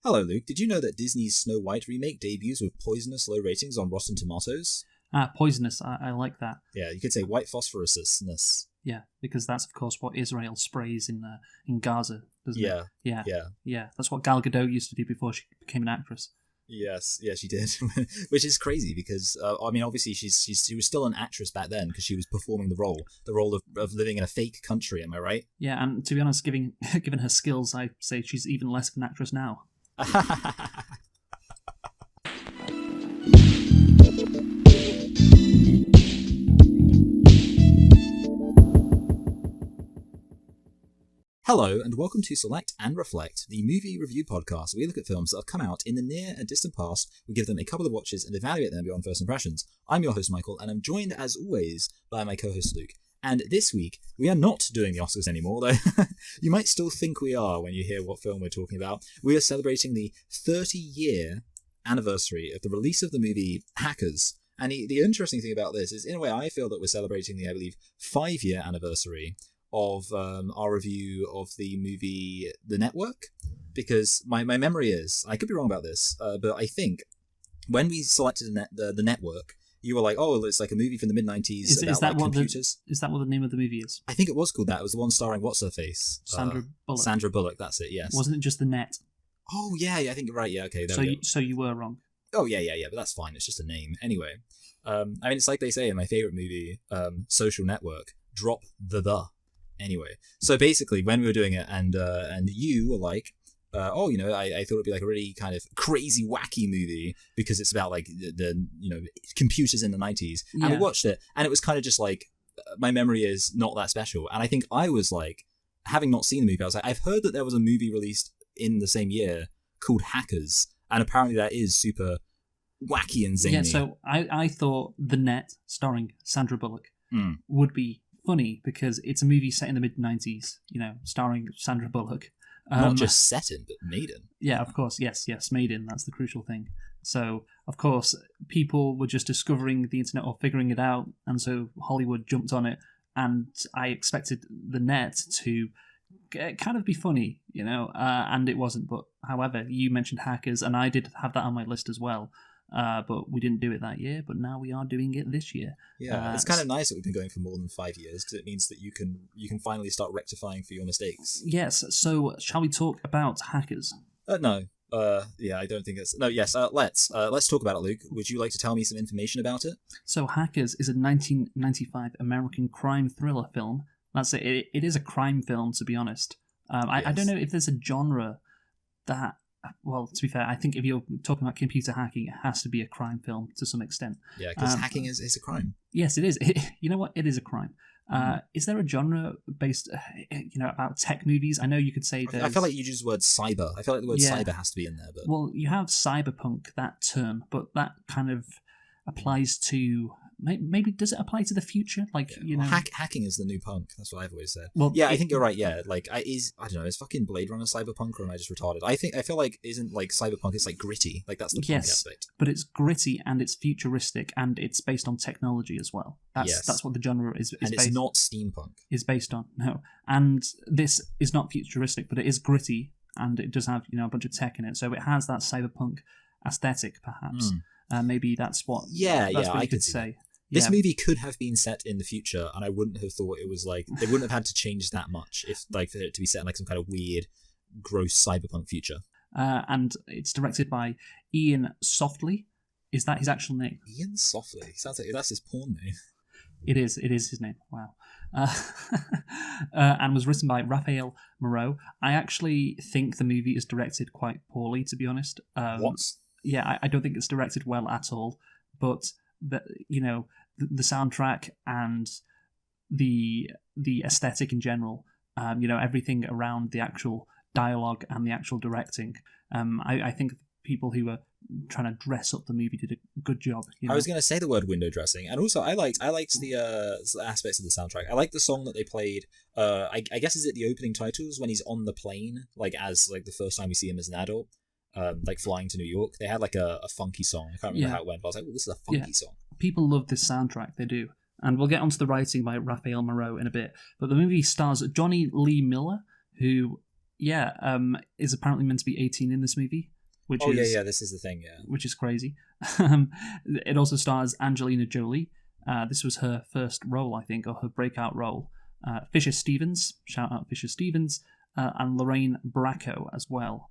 Hello, Luke. Did you know that Disney's Snow White remake debuts with poisonous low ratings on Rotten Tomatoes? Poisonous. I like that. Yeah, you could say white phosphorusousness. Yeah, because that's of course what Israel sprays in Gaza, doesn't it? Yeah. Yeah. That's what Gal Gadot used to do before she became an actress. Yes, yeah, she did, which is crazy because obviously she was still an actress back then because she was performing the role of living in a fake country. Am I right? Yeah, and to be honest, given her skills, I say she's even less of an actress now. Hello, and welcome to Select and Reflect, the movie review podcast. We look at films that have come out in the near and distant past. We give them a couple of watches and evaluate them beyond first impressions. I'm your host, Michael, and I'm joined, as always, by my co-host, Luke. And this week, we are not doing the Oscars anymore, though you might still think we are when you hear what film we're talking about. We are celebrating the 30-year anniversary of the release of the movie Hackers. And the interesting thing about this is, in a way, I feel that we're celebrating the, I believe, 5-year anniversary of our review of the movie The Network, because my memory is, I could be wrong about this, but I think when we selected the Network, you were like, oh, it's like a movie from the mid-90s about computers. Is that what the name of the movie is? I think it was called that. It was the one starring What's-Her-Face? Sandra Bullock. Sandra Bullock, that's it, yes. Wasn't it just The Net? Oh, yeah, I think you're right, yeah, okay. So you were wrong. Oh, yeah, but that's fine, it's just a name. Anyway, it's like they say in my favourite movie, Social Network, drop the. Anyway, so basically, when we were doing it, and you were like, I thought it'd be like a really kind of crazy, wacky movie because it's about like the computers in the 90s, and we watched it, and it was kind of just like, my memory is not that special, and I think I was like, having not seen the movie, I was like, I've heard that there was a movie released in the same year called Hackers, and apparently that is super wacky and zany. Yeah, so I thought The Net, starring Sandra Bullock, would be funny because it's a movie set in the mid-90s, starring Sandra Bullock. Not just set in, but made in. Yeah, of course, yes, made in, that's the crucial thing. So, of course, people were just discovering the internet or figuring it out, and so Hollywood jumped on it, and I expected The Net to kind of be funny, and it wasn't. But, however, you mentioned Hackers, and I did have that on my list as well. But we didn't do it that year, but now we are doing it this year. Yeah, it's kind of nice that we've been going for more than 5 years because it means that you can finally start rectifying for your mistakes. Yes, so shall we talk about Hackers? No. I don't think it's... No, yes, let's talk about it, Luke. Would you like to tell me some information about it? So Hackers is a 1995 American crime thriller film. That's it. It is a crime film, to be honest. Yes. I don't know if there's a genre that... Well, to be fair, I think if you're talking about computer hacking, it has to be a crime film to some extent. Yeah, because hacking is a crime. Yes, it is. You know what? It is a crime. Is there a genre based, about tech movies? I know you could say there's... I feel like you used the word cyber. I feel like the word cyber has to be in there. But... Well, you have cyberpunk, that term, but that kind of applies to... Maybe does it apply to the future? Hacking is the new punk. That's what I've always said. Well, yeah, I think you're right. Yeah, I don't know. Is fucking Blade Runner cyberpunk, or am I just retarded? I feel like isn't like cyberpunk. It's like gritty. Like that's the punk aspect. But it's gritty and it's futuristic and it's based on technology as well. That's what the genre is. And it's not steampunk. Is based on and this is not futuristic, but it is gritty and it does have a bunch of tech in it. So it has that cyberpunk aesthetic, perhaps. Maybe that's what. I could say. This movie could have been set in the future, and I wouldn't have thought it was like they wouldn't have had to change that much if for it to be set in like some kind of weird, gross cyberpunk future. And it's directed by Ian Softly. Is that his actual name? Ian Softly sounds like that's his porn name. It is his name. Wow. And was written by Raphael Moreau. I actually think the movie is directed quite poorly, to be honest. What? Yeah, I don't think it's directed well at all. But the soundtrack and the aesthetic in general, everything around the actual dialogue and the actual directing. I think people who were trying to dress up the movie did a good job. I was going to say the word window dressing, and also I liked the aspects of the soundtrack. I liked the song that they played. I guess is it the opening titles when he's on the plane, like as like the first time we see him as an adult. Like flying to New York, they had like a funky song. I can't remember how it went, but I was like, "Oh, this is a funky song." People love this soundtrack, they do. And we'll get onto the writing by Raphael Moreau in a bit. But the movie stars Johnny Lee Miller, who is apparently meant to be 18 in this movie, which is this is the thing, which is crazy. It also stars Angelina Jolie. This was her first role, I think, or her breakout role. Fisher Stevens, shout out Fisher Stevens, and Lorraine Bracco as well.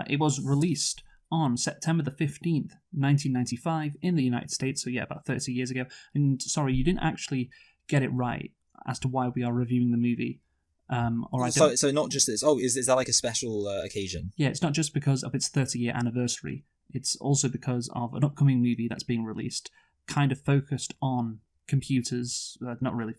It was released on September the 15th, 1995 in the United States, so about 30 years ago. And sorry, you didn't actually get it right as to why we are reviewing the movie. So not just this. Oh, is that like a special occasion? Yeah, it's not just because of its 30-year anniversary. It's also because of an upcoming movie that's being released, kind of focused on computers. Not really,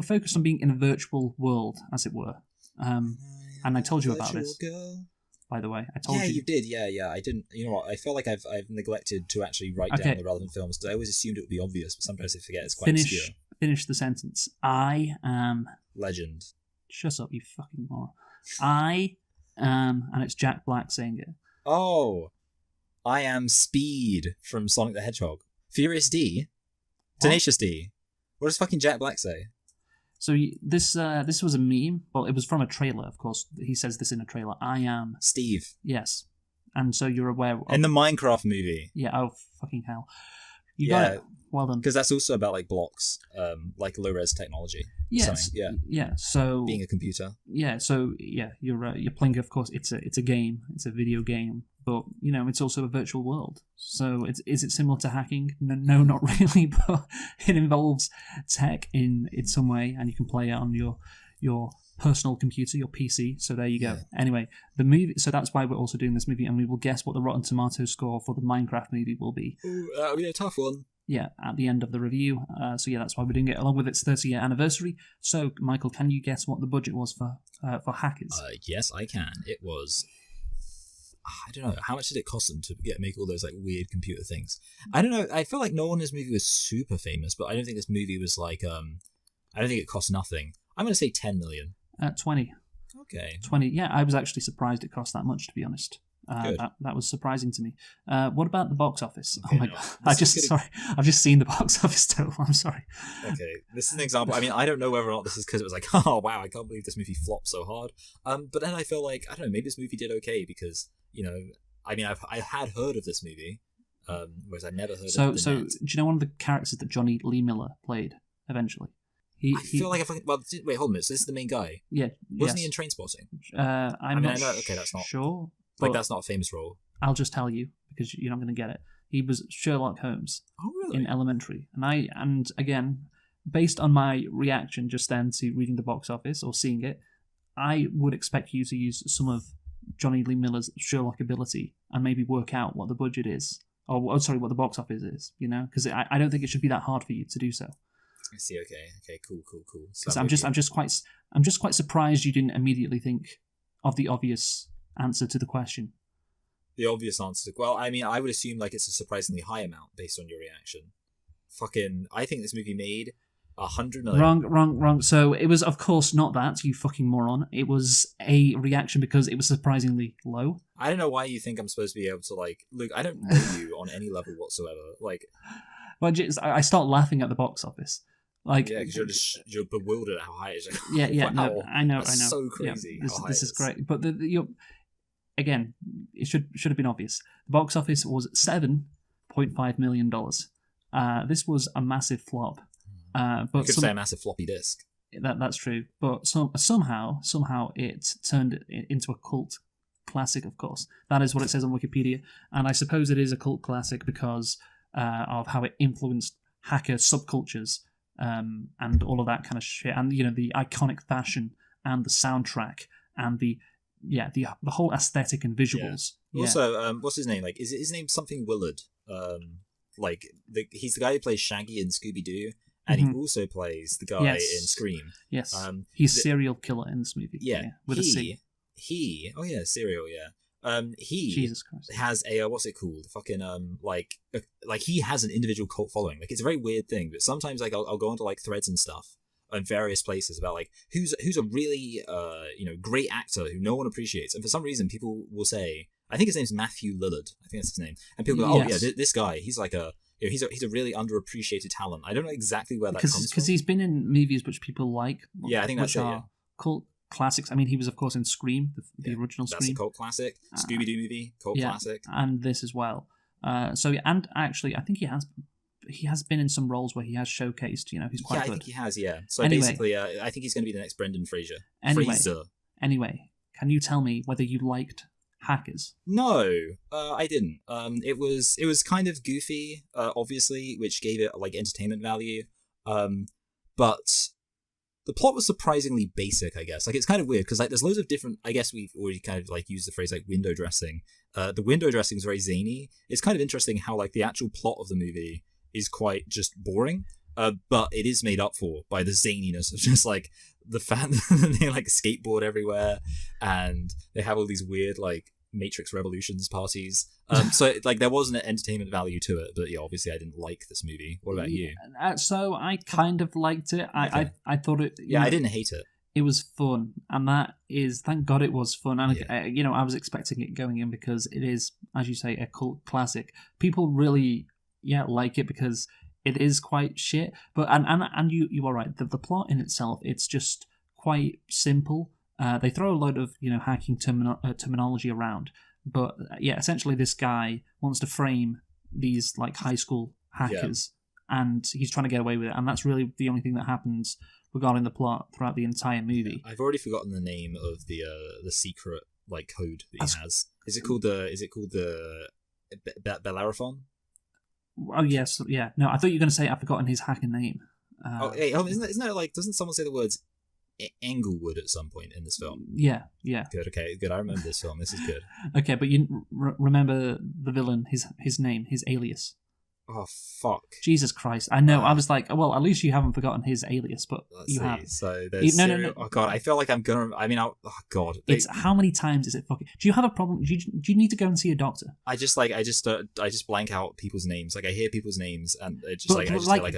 focused on being in a virtual world, as it were. And I told you about this. Girl. By the way, I told you. Yeah, you did. Yeah. I didn't. You know what? I feel like I've neglected to actually write down the relevant films because I always assumed it would be obvious, but sometimes I forget it's quite obscure. Finish the sentence. I am... Legend. Shut up, you fucking moron. I am... And it's Jack Black saying it. Oh. I am Speed from Sonic the Hedgehog. Furious D? Tenacious D? What does fucking Jack Black say? So this was a meme. Well, it was from a trailer, of course. He says this in a trailer. I am... Steve. Yes. And so you're aware... In the Minecraft movie. Yeah, oh, fucking hell. You got it. Well done. Because that's also about like blocks, like low-res technology. Yes. Yeah. So being a computer. Yeah. So you're playing. Of course, it's a game. It's a video game, but it's also a virtual world. So is it similar to hacking? No, not really. But it involves tech in some way, and you can play it on your personal computer, your PC. So there you go. Yeah. Anyway, the movie. So that's why we're also doing this movie, and we will guess what the Rotten Tomatoes score for the Minecraft movie will be. Ooh, that'll be a tough one. Yeah, at the end of the review. So that's why we're doing it along with its 30-year anniversary. So, Michael, can you guess what the budget was for Hackers? Yes, I can. It was... I don't know. How much did it cost them to make all those like weird computer things? I don't know. I feel like no one in this movie was super famous, but I don't think this movie was like... I don't think it cost nothing. I'm going to say 10 million. 20. Okay. 20. Yeah, I was actually surprised it cost that much, to be honest. That was surprising to me. What about the box office? Okay, oh my god! I've just seen the box office total. I'm sorry. Okay, this is an example. I mean, I don't know whether or not this is because it was like, oh wow, I can't believe this movie flopped so hard. But then I feel like I don't know, maybe this movie did okay because I mean, I had heard of this movie, whereas I never heard of it. So do you know one of the characters that Johnny Lee Miller played eventually? I feel like wait, hold on a minute. So this is the main guy. Yeah. Wasn't he in Trainspotting? I know. Okay, that's not sure. Like that's not a famous role. I'll just tell you because you're not going to get it. He was Sherlock Holmes. Oh, really? In Elementary, and again, based on my reaction just then to reading the box office or seeing it, I would expect you to use some of Johnny Lee Miller's Sherlock ability and maybe work out what the budget is, or what the box office is. Because I don't think it should be that hard for you to do so. I see. Okay, cool. So I'm just quite surprised you didn't immediately think of the obvious answer to the question. The obvious answer. Well, I mean, I would assume like it's a surprisingly high amount based on your reaction. I think this movie made 100 million. Wrong. So it was, of course, not that, you fucking moron. It was a reaction because it was surprisingly low. I don't know why you think I'm supposed to be able to look. I don't know you on any level whatsoever. Well, I start laughing at the box office. Because you're bewildered at how high it is. Yeah. Wow, no, I know. That's so crazy. Yeah, this is great, but again, it should have been obvious. The box office was $7.5 million. This was a massive flop. But you could say a massive floppy disk. That's true, but somehow it turned into a cult classic. Of course, that is what it says on Wikipedia, and I suppose it is a cult classic because of how it influenced hacker subcultures. And all of that kind of shit, and the iconic fashion and the soundtrack and the whole aesthetic and visuals. Yeah. Also, what's his name? Is his name something Willard? He's the guy who plays Shaggy in Scooby Doo, and he also plays the guy in Scream. Yes, he's serial killer in this movie. Yeah, with a C. Serial. Yeah. He Jesus Christ. has a what's it called? Fucking he has an individual cult following. It's a very weird thing, but sometimes I'll go onto threads and stuff in various places about who's a really great actor who no one appreciates, and for some reason people will say, I think his name's Matthew Lillard. I think that's his name, and people go, this guy, he's he's a really underappreciated talent. I don't know exactly where that comes from because he's been in movies which people like. Yeah, I think that's it. Cult classics. I mean, he was of course in Scream, the original That's Scream. a cult classic. Scooby-Doo movie, cult classic. And this as well. And actually, I think he has been in some roles where he has showcased. He's quite good. I think he has. Yeah. So Anyway. basically, I think he's going to be the next Brendan Fraser. Anyway, can you tell me whether you liked Hackers? No, I didn't. It was kind of goofy, obviously, which gave it like entertainment value. But the plot was surprisingly basic, I guess. Like, it's kind of weird because like there's loads of different. I guess we've already kind of like used the phrase like window dressing. The window dressing is very zany. It's kind of interesting how like the actual plot of the movie is quite just boring. But it is made up for by the zaniness of just like the fact that they like skateboard everywhere and they have all these weird like Matrix Revolutions parties. So like there was an entertainment value to it, but yeah, obviously I didn't like this movie. What about you? So I kind of liked it. I thought it. Yeah, I didn't hate it. It was fun, and that is, thank God it was fun. And I was expecting it going in because it is, as you say, a cult classic. People really like it because it is quite shit, but and you are right. The plot in itself, it's just quite simple. They throw a load of hacking terminology around, but essentially this guy wants to frame these like high school hackers, and he's trying to get away with it, and that's really the only thing that happens regarding the plot throughout the entire movie. I've already forgotten the name of the secret like code that he has. Is it called the Bellerophon? Oh yes, yeah. No, I thought you were going to say I've forgotten his hacker name. Isn't that like? Doesn't someone say the words Englewood at some point in this film? Yeah. Good. Okay. Good. I remember this film. This is good. Okay, but you remember the villain? His name, his alias. Oh fuck! Jesus Christ! I know. I was like, well, at least you haven't forgotten his alias, but you have. So there's no. Oh god! I feel like I'm gonna. I mean, oh god! It's how many times is it fucking? Do you have a problem? Do you need to go and see a doctor? I just blank out people's names. Like I hear people's names and it just but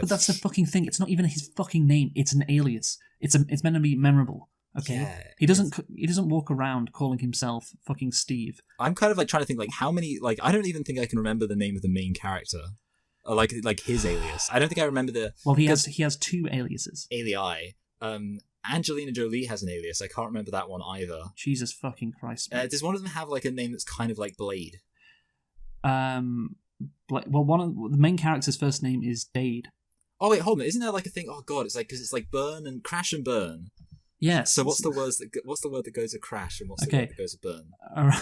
that's the fucking thing. It's not even his fucking name. It's an alias. It's meant to be memorable. Okay, yeah, he doesn't walk around calling himself fucking Steve. I'm kind of like trying to think like how many like I don't even think I can remember the name of the main character. Like his alias. I don't think I remember the. Well, he has two aliases. Alii. Angelina Jolie has an alias. I can't remember that one either. Jesus fucking Christ. Does one of them have like a name that's kind of like Blade? Well, one of the main character's first name is Dade. Oh wait, hold on. Isn't there like a thing? Oh god, it's like because it's like burn and crash and burn. Yes. So what's the word that goes to crash and what's the word that goes to burn? All right.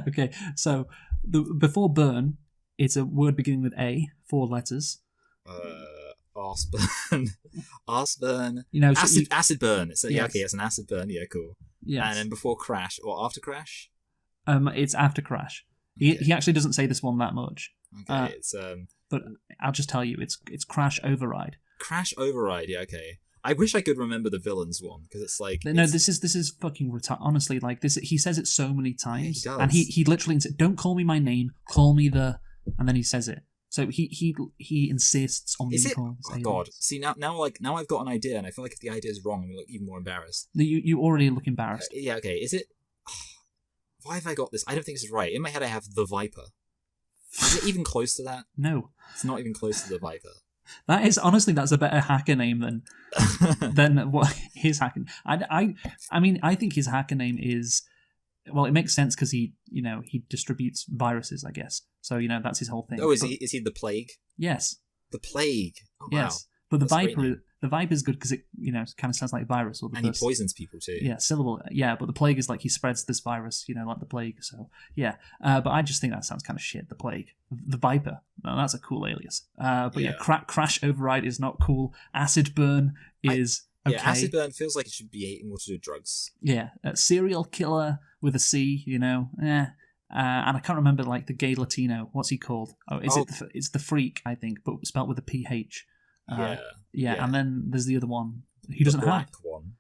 Okay, so before burn. It's a word beginning with A, 4 letters. Arsburn. Arsburn. Acid burn. It's it's an acid burn. Yeah, cool. Yeah. And then before crash or after crash? It's after crash. Okay. He actually doesn't say this one that much. Okay, but I'll just tell you, it's Crash Override. Crash Override. Yeah, okay. I wish I could remember the villain's one because it's like this is fucking retarded. Honestly, like this, he says it so many times, he does. And he literally said, "Don't call me my name, call me the," and then he says it. So he insists on being called. Oh god! See now I've got an idea, and I feel like if the idea is wrong, I'm gonna look even more embarrassed. You already look embarrassed. Yeah, okay. Is it? Why have I got this? I don't think this is right. In my head, I have the Viper. Is it even close to that? No, it's not even close to the Viper. That is honestly, that's a better hacker name than what his hacker. I mean, I think his hacker name is. Well, it makes sense because he distributes viruses, I guess. So that's his whole thing. Oh, is he the Plague? Yes. The Plague. Oh, yes. Wow. But the Viper is good because it kind of sounds like virus. Or and he poisons people too. Yeah, syllable. Yeah, but the Plague is like he spreads this virus, like the plague. So yeah, but I just think that sounds kind of shit. The Plague, the Viper. No, that's a cool alias. But yeah, Crash Override is not cool. Acid Burn is. Okay. Yeah, acid burn feels like it should be more to do with drugs. Yeah, serial killer with a C, and I can't remember like the gay Latino. What's he called? It's the Freak, I think, but spelt with a PH. Yeah, and then there's the other one. He doesn't have one.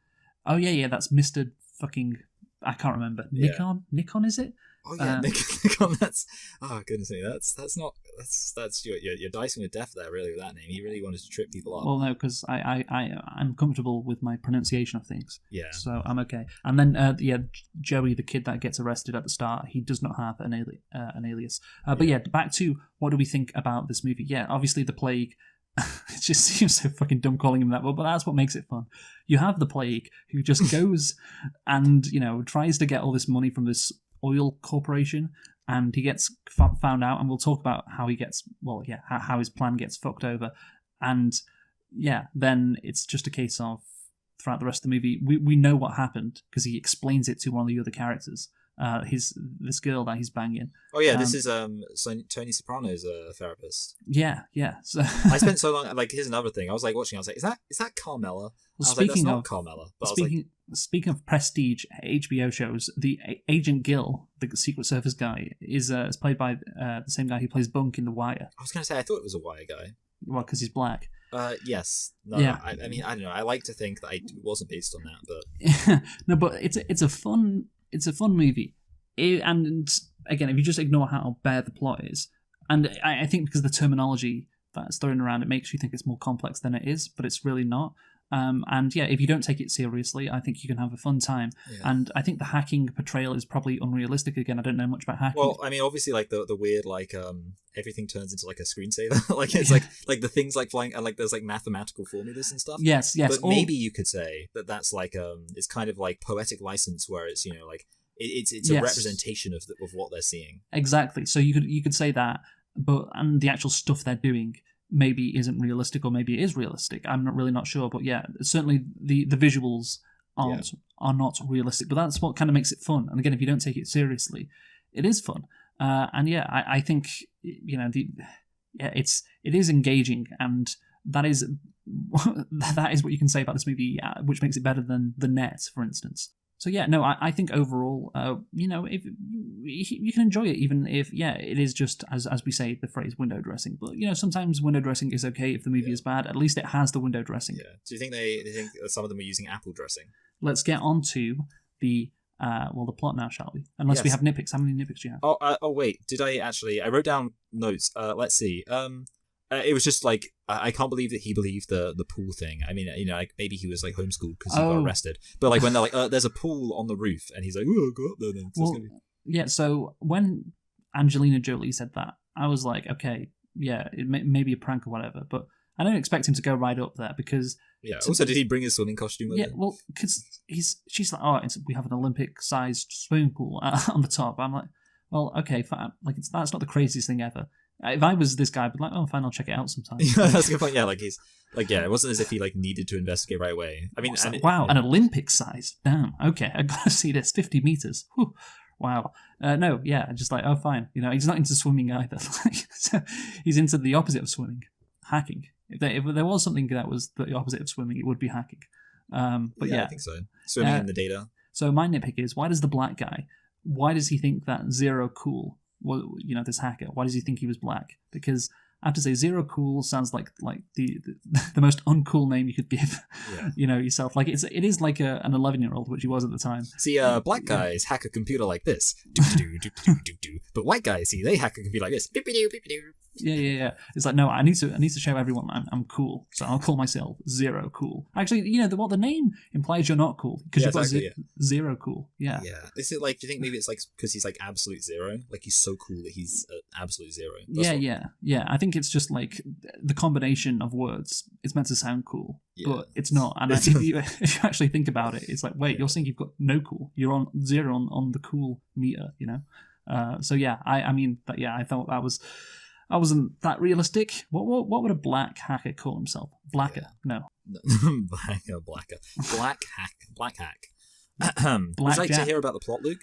Oh yeah, that's Mr. Fucking. I can't remember. Nikon. Nikon, is it? Oh yeah, Nikon. That's goodness me. That's you're dicing with death there, really, with that name. He really wanted to trip people up. Well, no, because I'm comfortable with my pronunciation of things. Yeah. So I'm okay. And then Joey, the kid that gets arrested at the start, he does not have an alias. But back to what do we think about this movie? Yeah, obviously the Plague. It just seems so fucking dumb calling him that, but that's what makes it fun. You have the Plague, who just goes and, tries to get all this money from this oil corporation, and he gets found out, and we'll talk about how he gets, how his plan gets fucked over. And, then it's just a case of, throughout the rest of the movie, we know what happened, because he explains it to one of the other characters. This girl that he's banging. Oh yeah, this is Tony Soprano's therapist. Yeah. So I spent so long. Like, here's another thing. I was like watching. I was like, is that Carmela? Well, that's not Carmela. But speaking of prestige HBO shows, the Agent Gill, the Secret Service guy, is played by the same guy who plays Bunk in The Wire. I was going to say I thought it was a Wire guy. Well, because he's black. Yes. No, yeah. I mean, I don't know. I like to think that it wasn't based on that, but no, but it's a fun movie. And again, if you just ignore how bare the plot is, and I think because the terminology that's thrown around, it makes you think it's more complex than it is, but it's really not. And if you don't take it seriously, I think you can have a fun time. Yeah. And I think the hacking portrayal is probably unrealistic. Again, I don't know much about hacking. Well, I mean, obviously, like the weird, like everything turns into like a screensaver. Like it's like the things like flying, and like there's like mathematical formulas and stuff. Yes. But maybe you could say that's like it's kind of like poetic license, where it's like it's a representation of what they're seeing. Exactly. So you could say that, and the actual stuff they're doing maybe isn't realistic, or maybe it is realistic. I'm not sure, but certainly the visuals are not realistic. But that's what kind of makes it fun. And again, if you don't take it seriously, it is fun. I think it is engaging, and that is what you can say about this movie, which makes it better than The Net, for instance. So I think overall, if you can enjoy it, even if it is just as we say the phrase window dressing. But sometimes window dressing is okay if the movie is bad. At least it has the window dressing. Yeah. Do you think they think some of them are using apple dressing? Let's get on to the plot now, shall we? Unless we have nitpicks. How many nitpicks do you have? Oh wait, did I actually? I wrote down notes. Let's see. It was just like I can't believe that he believed the pool thing. I mean, like maybe he was like homeschooled because he got arrested. But like when they're like, there's a pool on the roof, and he's like, oh, go up there then. Well, so when Angelina Jolie said that, I was like, okay, it may be a prank or whatever, but I don't expect him to go right up there because. Yeah. Also, did he bring his swimming costume with him? Yeah. Well, because she's like, we have an Olympic-sized swimming pool on the top. I'm like, well, okay, fine. Like that's not the craziest thing ever. If I was this guy, I'd be like, oh, fine, I'll check it out sometime. That's a good point. Yeah, like he's like, it wasn't as if he like needed to investigate right away. I mean, an Olympic size. Damn. Okay, I gotta see this. 50 meters. Whew. Wow. Just like, oh, fine. He's not into swimming either. He's into the opposite of swimming, hacking. If there was something that was the opposite of swimming, it would be hacking. I think so. Swimming in the data. So my nitpick is, why does the black guy? Why does he think that Zero Cool? Well, this hacker, why does he think he was black? Because I have to say, Zero Cool sounds like the most uncool name you could give, yourself. Like it is like an 11-year-old, which he was at the time. See, black guys hack a computer like this, but white guys, they hack a computer like this. Yeah. It's like, no, I need to show everyone I'm cool, so I'll call myself Zero Cool. Actually, the name implies you're not cool because you've got Zero Cool. Yeah. Yeah. Is it like? Do you think maybe it's like because he's like absolute zero? Like he's so cool that he's absolute zero. Yeah. I think it's just like the combination of words. It's meant to sound cool, but it's not. And if you actually think about it, it's like, wait, you're saying you've got no cool. You're on zero on the cool meter. I thought I wasn't that realistic. What would a black hacker call himself? Blacker? No. Black hack. Would you like to hear about the plot, Luke?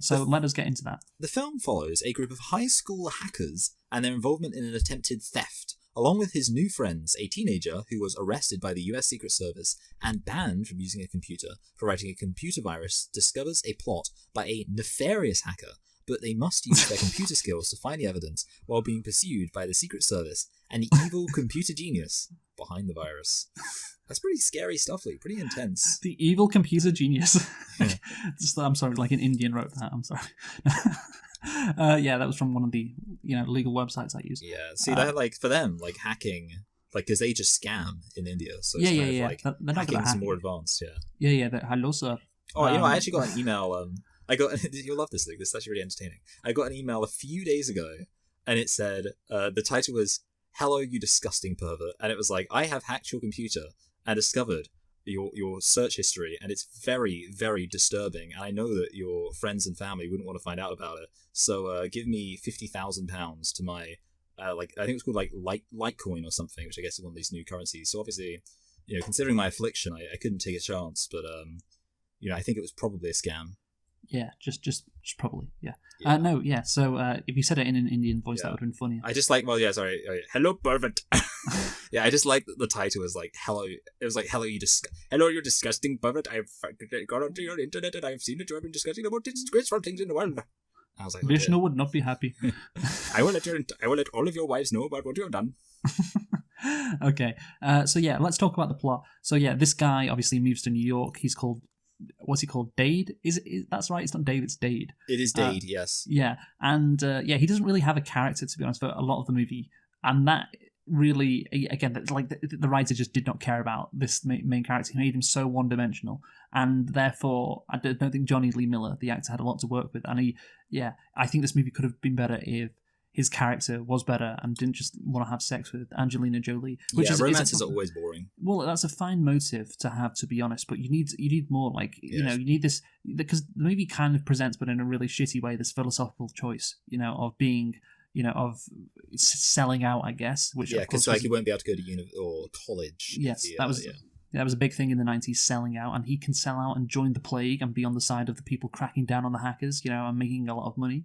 So let us get into that. The film follows a group of high school hackers and their involvement in an attempted theft, along with his new friends, a teenager who was arrested by the US Secret Service and banned from using a computer for writing a computer virus, discovers a plot by a nefarious hacker, but they must use their computer skills to find the evidence while being pursued by the Secret Service and the evil computer genius behind the virus. That's pretty scary stuff, Luke. Pretty intense. The evil computer genius. Yeah. I'm sorry, like an Indian wrote that. I'm sorry. That was from one of the legal websites I use. Yeah, see, that for them, hacking, because they just scam in India. So it's they're not hacking's more advanced. Yeah. Hello, sir. Oh, I actually got an email. You'll love this, Luke. This is actually really entertaining. I got an email a few days ago, and it said the title was hello, you disgusting pervert. And it was like, I have hacked your computer and discovered your search history, and it's very, very disturbing. And I know that your friends and family wouldn't want to find out about it. So give me £50,000 to my, I think it's called like Litecoin or something, which I guess is one of these new currencies. So obviously, considering my affliction, I couldn't take a chance. But I think it was probably a scam. Yeah, just probably, yeah. Yeah. No, yeah. So if you said it in an Indian voice, that would have been funnier. I just like, sorry. Hello, pervert. Yeah, I just like the title was like, hello. It was like, hello, you disgusting pervert. I've gone onto your internet and I've seen that you have been discussing about disgraceful things in the world. I was like, Vishnu would not be happy. I will let all of your wives know about what you have done. Okay, so yeah, let's talk about the plot. So yeah, this guy obviously moves to New York. He's called, what's he called? Dade? Is that's right? It's not Dave. It's Dade. It is Dade. Yes. Yeah, and he doesn't really have a character, to be honest, for a lot of the movie, and that really, again, like the writer just did not care about this main character. He made him so one-dimensional, and therefore I don't think Johnny Lee Miller, the actor, had a lot to work with. And I think this movie could have been better if his character was better and didn't just want to have sex with Angelina Jolie. Romances are always boring. Well, that's a fine motive to have, to be honest, but you need more. Like, you need this, because the movie kind of presents, but in a really shitty way, this philosophical choice, of being, of selling out, I guess. Which because you won't be able to go to uni or college. Yes, that was a big thing in the 90s, selling out, and he can sell out and join the plague and be on the side of the people cracking down on the hackers, and making a lot of money,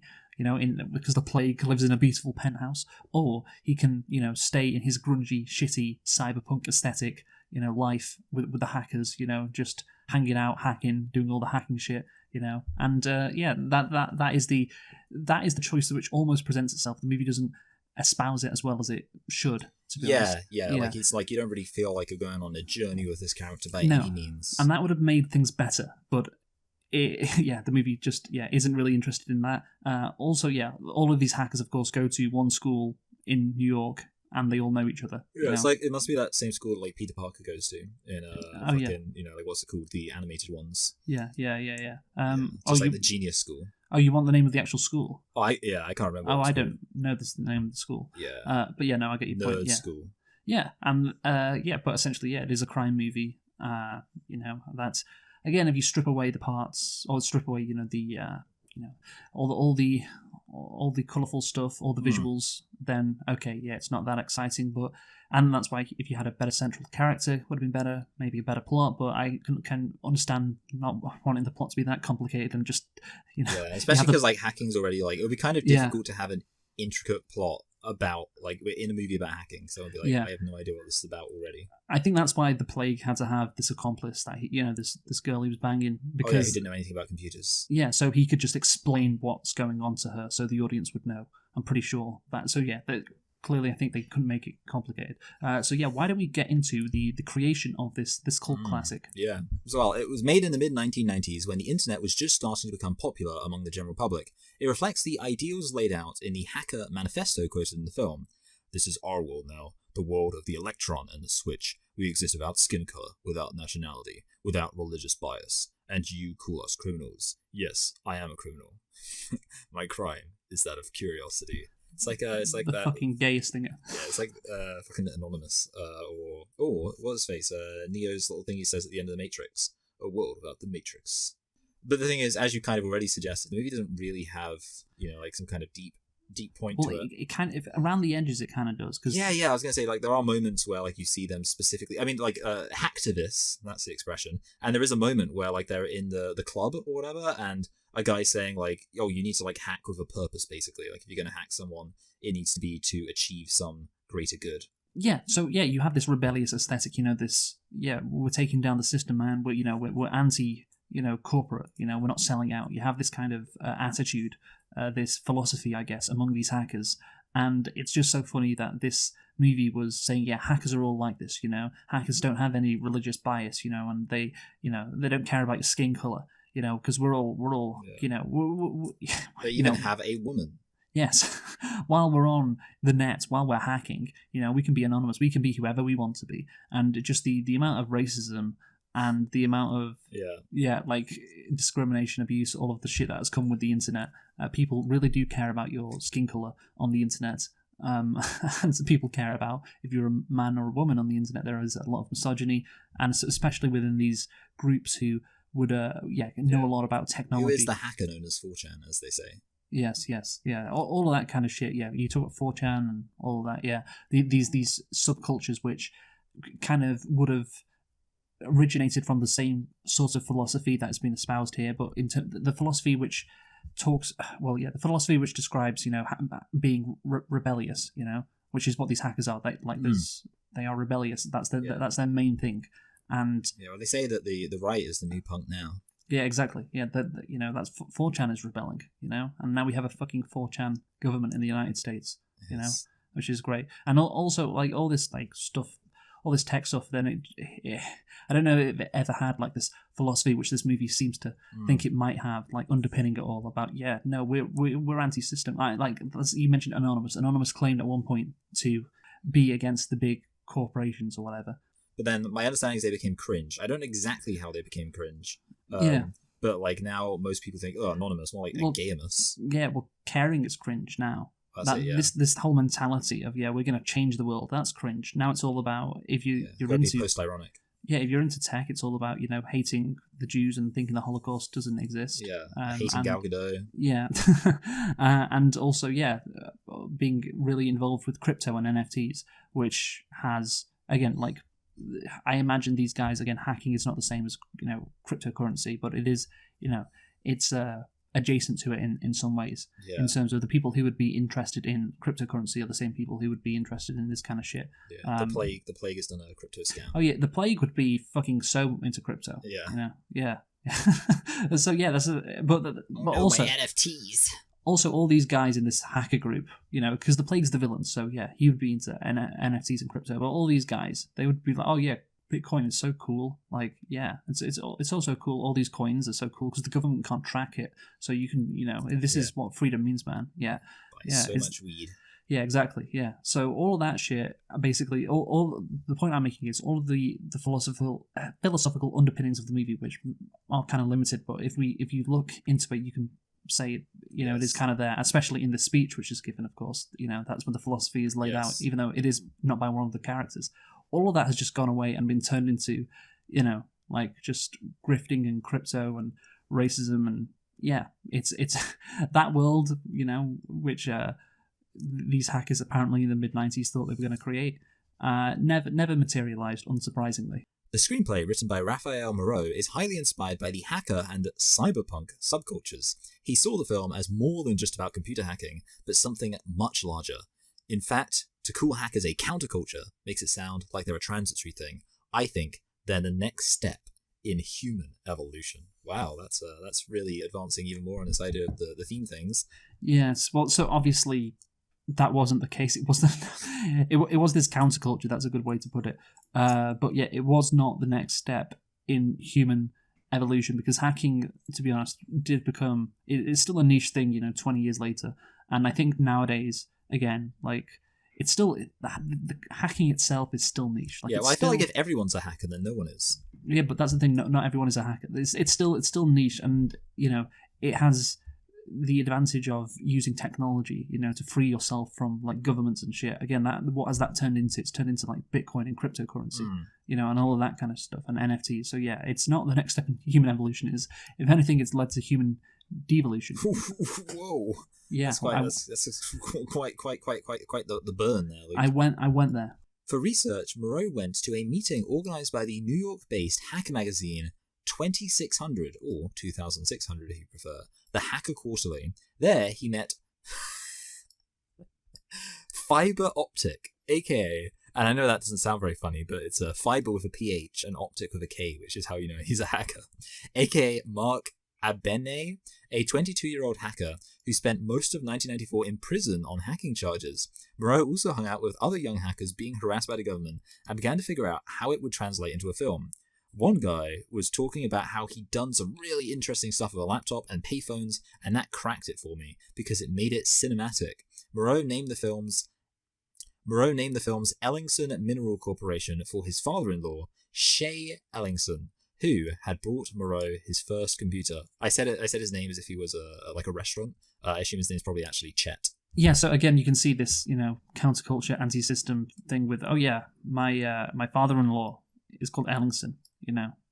because the plague lives in a beautiful penthouse. Or he can, stay in his grungy, shitty, cyberpunk aesthetic, life with the hackers, just hanging out, hacking, doing all the hacking shit, and that is the choice which almost presents itself. The movie doesn't espouse it as well as it should, to be honest. Like it's like you don't really feel like you're going on a journey with this character by any means. And that would have made things better, but the movie just isn't really interested in that. Also, all of these hackers, of course, go to one school in New York, and they all know each other. It's like it must be that same school like Peter Parker goes to in what's it called, the animated ones. Just like the Genius School. Oh, you want the name of the actual school? Oh, I can't remember. Oh, I don't know the name of the school. Yeah. But no, I get your point. Nerd School. Yeah, and but essentially, it is a crime movie. That's, again, if you strip away the parts, or strip away, all the colourful stuff, all the visuals, then okay, it's not that exciting. And that's why if you had a better central character, it would have been better, maybe a better plot. But I can understand not wanting the plot to be that complicated and just, especially because like hacking's already like, it would be kind of difficult to have an intricate plot about, like, we're in a movie about hacking, so I'd be like, I have no idea what this is about already. I think that's why the plague had to have this accomplice that this girl he was banging, because he didn't know anything about computers. Yeah, so he could just explain what's going on to her, so the audience would know. I'm pretty sure that. So clearly, I think they couldn't make it complicated. Why don't we get into the creation of this cult classic? Yeah. So, it was made in the mid-1990s when the internet was just starting to become popular among the general public. It reflects the ideals laid out in the hacker manifesto quoted in the film. This is our world now, the world of the electron and the switch. We exist without skin color, without nationality, without religious bias. And you call us criminals. Yes, I am a criminal. My crime is that of curiosity. It's like the that fucking gayest thing. Yeah, it's like fucking Anonymous, or what's his face? Neo's little thing he says at the end of the Matrix. A world without the Matrix. But the thing is, as you kind of already suggested, the movie doesn't really have like some kind of deep point to it. It kind of, around the edges, it kind of does. Cause... Yeah. I was gonna say, like, there are moments where like you see them specifically. I mean, like hacktivists. That's the expression. And there is a moment where like they're in the club or whatever, and a guy saying like, "Oh, you need to like hack with a purpose, basically. Like, if you're gonna hack someone, it needs to be to achieve some greater good." Yeah. So you have this rebellious aesthetic. This we're taking down the system, man. We're anti corporate. We're not selling out. You have this kind of attitude, this philosophy, I guess, among these hackers. And it's just so funny that this movie was saying, hackers are all like this. Hackers don't have any religious bias. And they don't care about your skin color. Because we're all, they even have a woman. Yes. While we're on the net, while we're hacking, we can be anonymous. We can be whoever we want to be. And just the amount of racism and the amount of, like discrimination, abuse, all of the shit that has come with the internet. People really do care about your skin color on the internet. and so people care about. If you're a man or a woman on the internet, there is a lot of misogyny, and especially within these groups who would know a lot about technology. Who is the hacker known as 4chan, as they say? Yes, yeah, all of that kind of shit. Yeah, you talk about 4chan and all of that. Yeah, these subcultures which kind of would have originated from the same sort of philosophy that has been espoused here, but the philosophy which the philosophy which describes being rebellious, which is what these hackers are. They are rebellious. That's their main thing. And they say that the right is the new punk now. Yeah, exactly. Yeah, that's 4chan is rebelling, and now we have a fucking 4chan government in the United States, which is great. And also, like, all this like stuff, all this tech stuff. Then I don't know if it ever had like this philosophy, which this movie seems to think it might have, like underpinning it all about. Yeah, no, we're anti-system. Like you mentioned Anonymous. Anonymous claimed at one point to be against the big corporations or whatever. But then my understanding is they became cringe. I don't know exactly how they became cringe. But like now most people think, Anonymous, more like Gamus. Yeah, well, caring is cringe now. This whole mentality of we're going to change the world, that's cringe. Now it's all about you're into post-ironic. Yeah, if you're into tech, it's all about hating the Jews and thinking the Holocaust doesn't exist. Yeah, hating Gal Gadot. Yeah, and also being really involved with crypto and NFTs, which has again like. I imagine these guys, again, hacking is not the same as cryptocurrency, but it is it's adjacent to it in some ways. In terms of the people who would be interested in cryptocurrency are the same people who would be interested in this kind of shit. The plague has done a crypto scam. Oh yeah, the plague would be fucking so into crypto. Yeah. So that's but also my NFTs. Also, all these guys in this hacker group, because the plague's the villain, so he would be into NFTs and crypto. But all these guys, they would be like, oh yeah, Bitcoin is so cool. Like, it's also cool. All these coins are so cool because the government can't track it. So you can, this is what freedom means, man. Yeah, so much weed. Yeah, exactly. Yeah. So all of that shit, basically, all the point I'm making is all of the philosophical underpinnings of the movie, which are kind of limited. But if you look into it, you can say it is kind of there, especially in the speech which is given, of course. That's when the philosophy is laid out, even though it is not by one of the characters. All of that has just gone away and been turned into like just grifting and crypto and racism, and it's that world which these hackers apparently in the mid-90s thought they were going to create never materialized, unsurprisingly. The screenplay, written by Raphael Moreau, is highly inspired by the hacker and cyberpunk subcultures. He saw the film as more than just about computer hacking, but something much larger. In fact, to call hackers a counterculture makes it sound like they're a transitory thing. I think they're the next step in human evolution. Wow, that's really advancing even more on this idea of the theme things. Yes, well, so obviously that wasn't the case. It wasn't. It was this counterculture. That's a good way to put it. But it was not the next step in human evolution, because hacking, to be honest, did become. It's still a niche thing, 20 years later. And I think nowadays, again, like it's still the hacking itself is still niche. Like, I feel like if everyone's a hacker, then no one is. Yeah, but that's the thing. Not everyone is a hacker. It's still niche, and it has the advantage of using technology, to free yourself from like governments and shit. Again, what has that turned into? It's turned into like Bitcoin and cryptocurrency, and all of that kind of stuff, and NFTs. So it's not the next step in human evolution. If anything, it's led to human devolution. Whoa! Yeah, that's quite the burn there, Luke. I went there for research. Moreau went to a meeting organised by the New York-based hacker magazine 2600, or 2600 if you prefer, the Hacker Quarterly. There he met Fiber Optic, aka, and I know that doesn't sound very funny, but it's a fiber with a PH and optic with a K, which is how you know he's a hacker, aka Mark Abene, a 22-year-old hacker who spent most of 1994 in prison on hacking charges. Moreau also hung out with other young hackers being harassed by the government and began to figure out how it would translate into a film. One guy was talking about how he'd done some really interesting stuff with a laptop and payphones, and that cracked it for me because it made it cinematic. Moreau named the films Ellingson Mineral Corporation for his father-in-law, Shay Ellingson, who had brought Moreau his first computer. I said his name as if he was like a restaurant. I assume his name's probably actually Chet. Yeah, so again, you can see this, counterculture, anti-system thing with, my father-in-law is called Ellingson.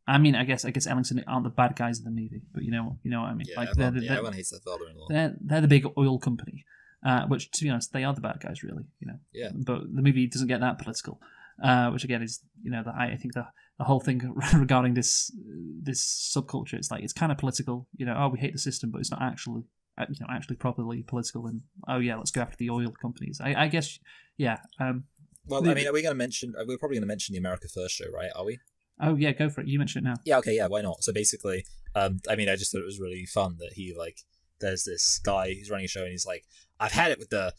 I mean, I guess Ellingson aren't the bad guys in the movie, but you know what I mean. Yeah, Like everyone hates their father-in-law. they're the big oil company, which, to be honest, they are the bad guys, really. Yeah. But the movie doesn't get that political, which again is, I think the whole thing regarding this subculture, it's like it's kind of political. We hate the system, but it's not actually properly political. And let's go after the oil companies. I guess, yeah. Well, I mean, are we going to mention? We're probably going to mention the America First show, right? Are we? Oh yeah, go for it. You mention it now. Yeah. Okay. Yeah. Why not? So basically, I mean, I just thought it was really fun that he there's this guy who's running a show and he's like, I've had it with the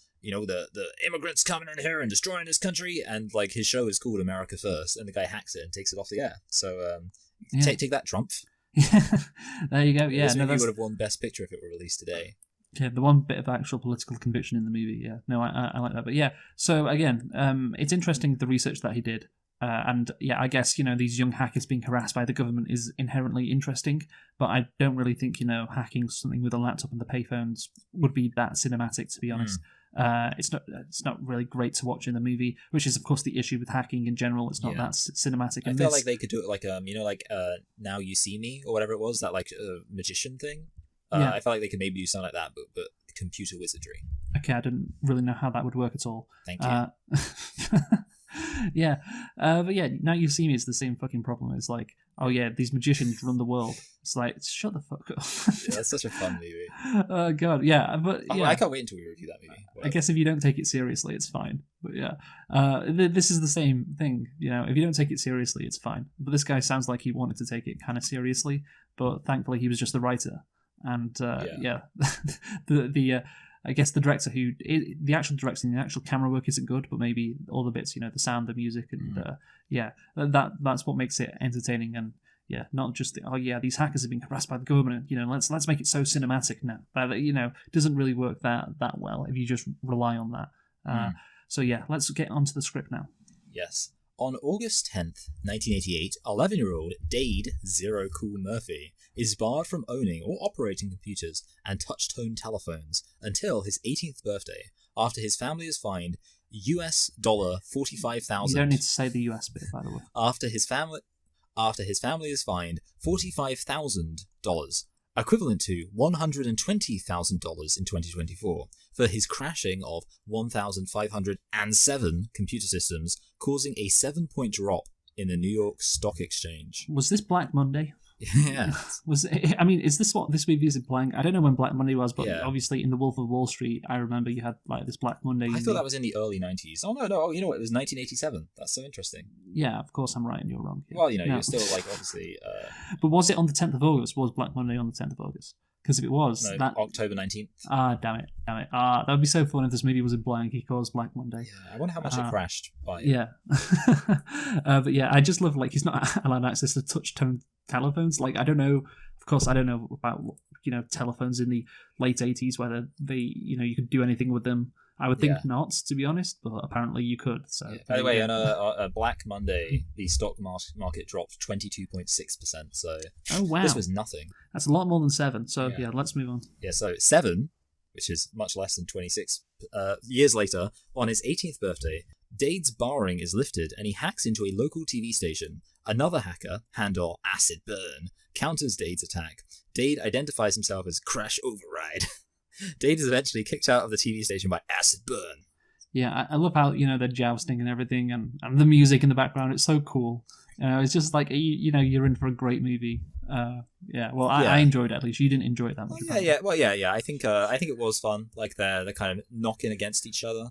immigrants coming in here and destroying this country, and like his show is called America First, and the guy hacks it and takes it off the air. So take that, Trump. There you go. Yeah, this movie would have won Best Picture if it were released today. Yeah, the one bit of actual political conviction in the movie. Yeah, no, I like that. But yeah, so again, it's interesting the research that he did. And yeah, I guess, these young hackers being harassed by the government is inherently interesting, but I don't really think, hacking something with a laptop and the payphones would be that cinematic, to be honest. It's not really great to watch in the movie, which is, of course, the issue with hacking in general. It's not that cinematic. I feel like they could do it like, Now You See Me, or whatever it was, that magician thing. I felt like they could maybe do something like that, but computer wizardry. Okay, I didn't really know how that would work at all. Thank you. Yeah, but yeah, Now You See Me is the same fucking problem. It's like, oh yeah, these magicians run the world. It's like, shut the fuck up. Yeah, that's such a fun movie. Oh god, yeah, but yeah. I can't wait until we review that movie. I guess if you don't take it seriously, it's fine. But yeah, this is the same thing. If you don't take it seriously, it's fine. But this guy sounds like he wanted to take it kind of seriously, but thankfully he was just the writer. And I guess the director the actual directing, the actual camera work isn't good, but maybe all the bits, the sound, the music, and that's what makes it entertaining. And yeah, not just these hackers have been harassed by the government. Let's make it so cinematic now. That doesn't really work that well if you just rely on that. So yeah, let's get onto the script now. Yes. On August 10th, 1988, 11-year-old Dade Zero Cool Murphy is barred from owning or operating computers and touch-tone telephones until his 18th birthday, after his family is fined US $45,000. You don't need to say the US bit, by the way. After his family is fined $45,000, equivalent to $120,000 in 2024, for his crashing of 1,507 computer systems, causing a 7-point drop in the New York Stock Exchange. Was this Black Monday? Yeah. Is this what this movie is implying? I don't know when Black Monday was, but obviously in The Wolf of Wall Street, I remember you had this Black Monday. I thought that was in the early 90s. Oh, no, you know what? It was 1987. That's so interesting. Yeah, of course I'm right and you're wrong. Yeah. Well, you're still, obviously... But was it on the 10th of August? Was Black Monday on the 10th of August? Because if it was... No, October 19th. Damn it. That would be so fun if this movie was in blank. He caused Black Monday. Yeah, I wonder how much it crashed by. Yeah. But yeah, I just love, he's not allowed access to touch-tone telephones. I don't know... Of course, I don't know about, telephones in the late 80s, whether they, you could do anything with them. I would think not, to be honest, but apparently you could. So By the way, on a Black Monday, the stock market dropped 22.6%. So this was nothing. That's a lot more than 7. So yeah, let's move on. Yeah, so 7, which is much less than 26 years later, on his 18th birthday, Dade's barring is lifted and he hacks into a local TV station. Another hacker, handle Acid Burn, counters Dade's attack. Dade identifies himself as Crash Override. Dade is eventually kicked out of the TV station by Acid Burn. Yeah, I love how, they're jousting and everything, and the music in the background. It's so cool. It's just like, you're in for a great movie. I enjoyed it, at least. You didn't enjoy it that much. I think it was fun. They're kind of knocking against each other.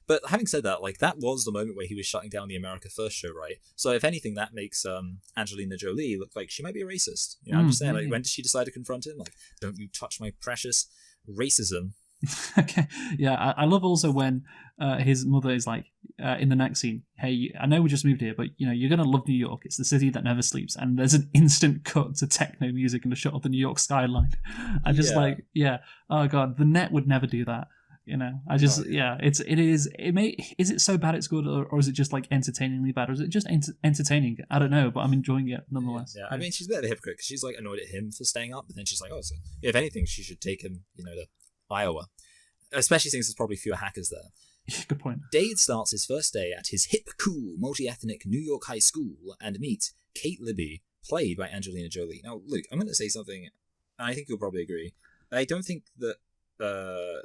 But having said that, that was the moment where he was shutting down the America First show, right? So if anything, that makes Angelina Jolie look like she might be a racist. I'm just saying, when did she decide to confront him? Don't you touch my precious racism. Okay, yeah, I love also when his mother is in the next scene, hey, I know we just moved here, but you're gonna love New York. It's the city that never sleeps. And there's an instant cut to techno music and a shot of the New York skyline. Oh god, the net would never do that. Is it so bad it's good, or is it just entertainingly bad, or is it just entertaining? I don't know, but I'm enjoying it nonetheless. Yeah. I mean, she's a bit of a hypocrite because she's annoyed at him for staying up, but then she's like, oh, so if anything, she should take him, to Iowa. especially since there's probably fewer hackers there. Good point. Dade starts his first day at his hip, cool, multi-ethnic New York high school and meets Kate Libby, played by Angelina Jolie. Now, Luke, I'm going to say something, and I think you'll probably agree. I don't think that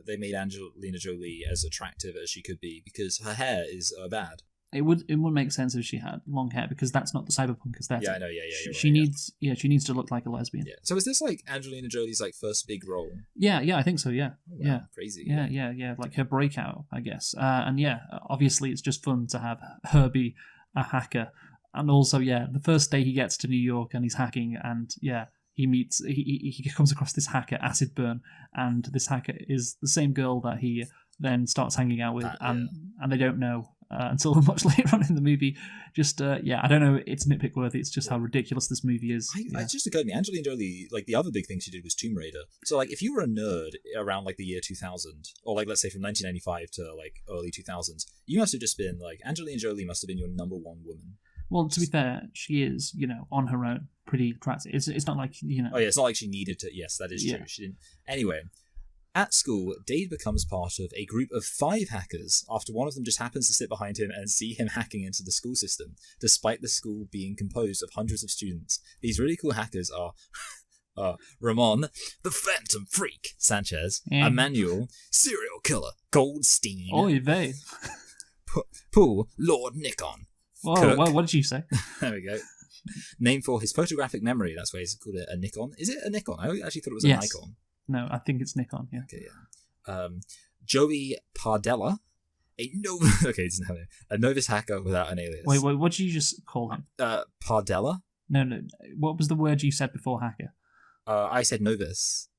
they made Angelina Jolie as attractive as she could be, because her hair is bad. It would make sense if she had long hair, because that's not the cyberpunk aesthetic. Yeah, I know. Yeah, she needs to look like a lesbian. Yeah. So is this like Angelina Jolie's like first big role? Yeah, I think so. Yeah, Oh, wow. yeah, Crazy. yeah. Like her breakout, I guess. And yeah, obviously it's just fun to have her be a hacker, and also the first day he gets to New York and he's hacking, and he comes across this hacker, Acid Burn, and this hacker is the same girl that he then starts hanging out with, and they don't know until much later on in the movie. Just I don't know, it's nitpick worthy. It's just how ridiculous this movie is. It just occurred to me, Angelina Jolie, like the other big thing she did was Tomb Raider. So like if you were a nerd around like the year 2000, or like let's say from 1995 to like early 2000s, you must have just been like, Angelina Jolie must have been your number one woman. Well, to be fair, she is, on her own, pretty attractive. It's not like, Oh yeah, it's not like she needed to. Yes, that is true. She didn't. Anyway, at school, Dade becomes part of a group of 5 hackers after one of them just happens to sit behind him and see him hacking into the school system, despite the school being composed of hundreds of students. These really cool hackers are Ramon, the Phantom Freak, Sanchez, Emmanuel, serial killer, Goldstein, Oy vey. Paul, Lord Nikon. Whoa, what did you say? There we go. Named for his photographic memory, that's why he's called it a Nikon. Is it a Nikon? I actually thought it was a Nikon. No, I think it's Nikon, yeah. Okay, yeah. Joey Pardella, he doesn't have a novice hacker without an alias. Wait, what did you just call him? Pardella? No, what was the word you said before hacker? I said novice.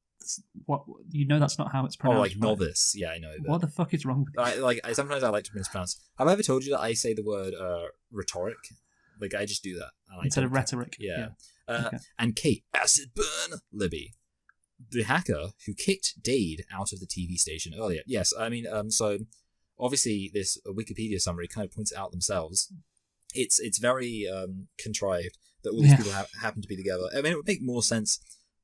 What, that's not how it's pronounced. Oh, like novice. Yeah, I know. What the fuck is wrong with you? Sometimes I like to mispronounce. Have I ever told you that I say the word rhetoric? Like, I just do that. Instead of rhetoric. Yeah. Okay. And Kate, Acid Burn Libby, the hacker who kicked Dade out of the TV station earlier. Yes, I mean, so obviously this Wikipedia summary kind of points it out themselves. It's very contrived that all these people happen to be together. I mean, it would make more sense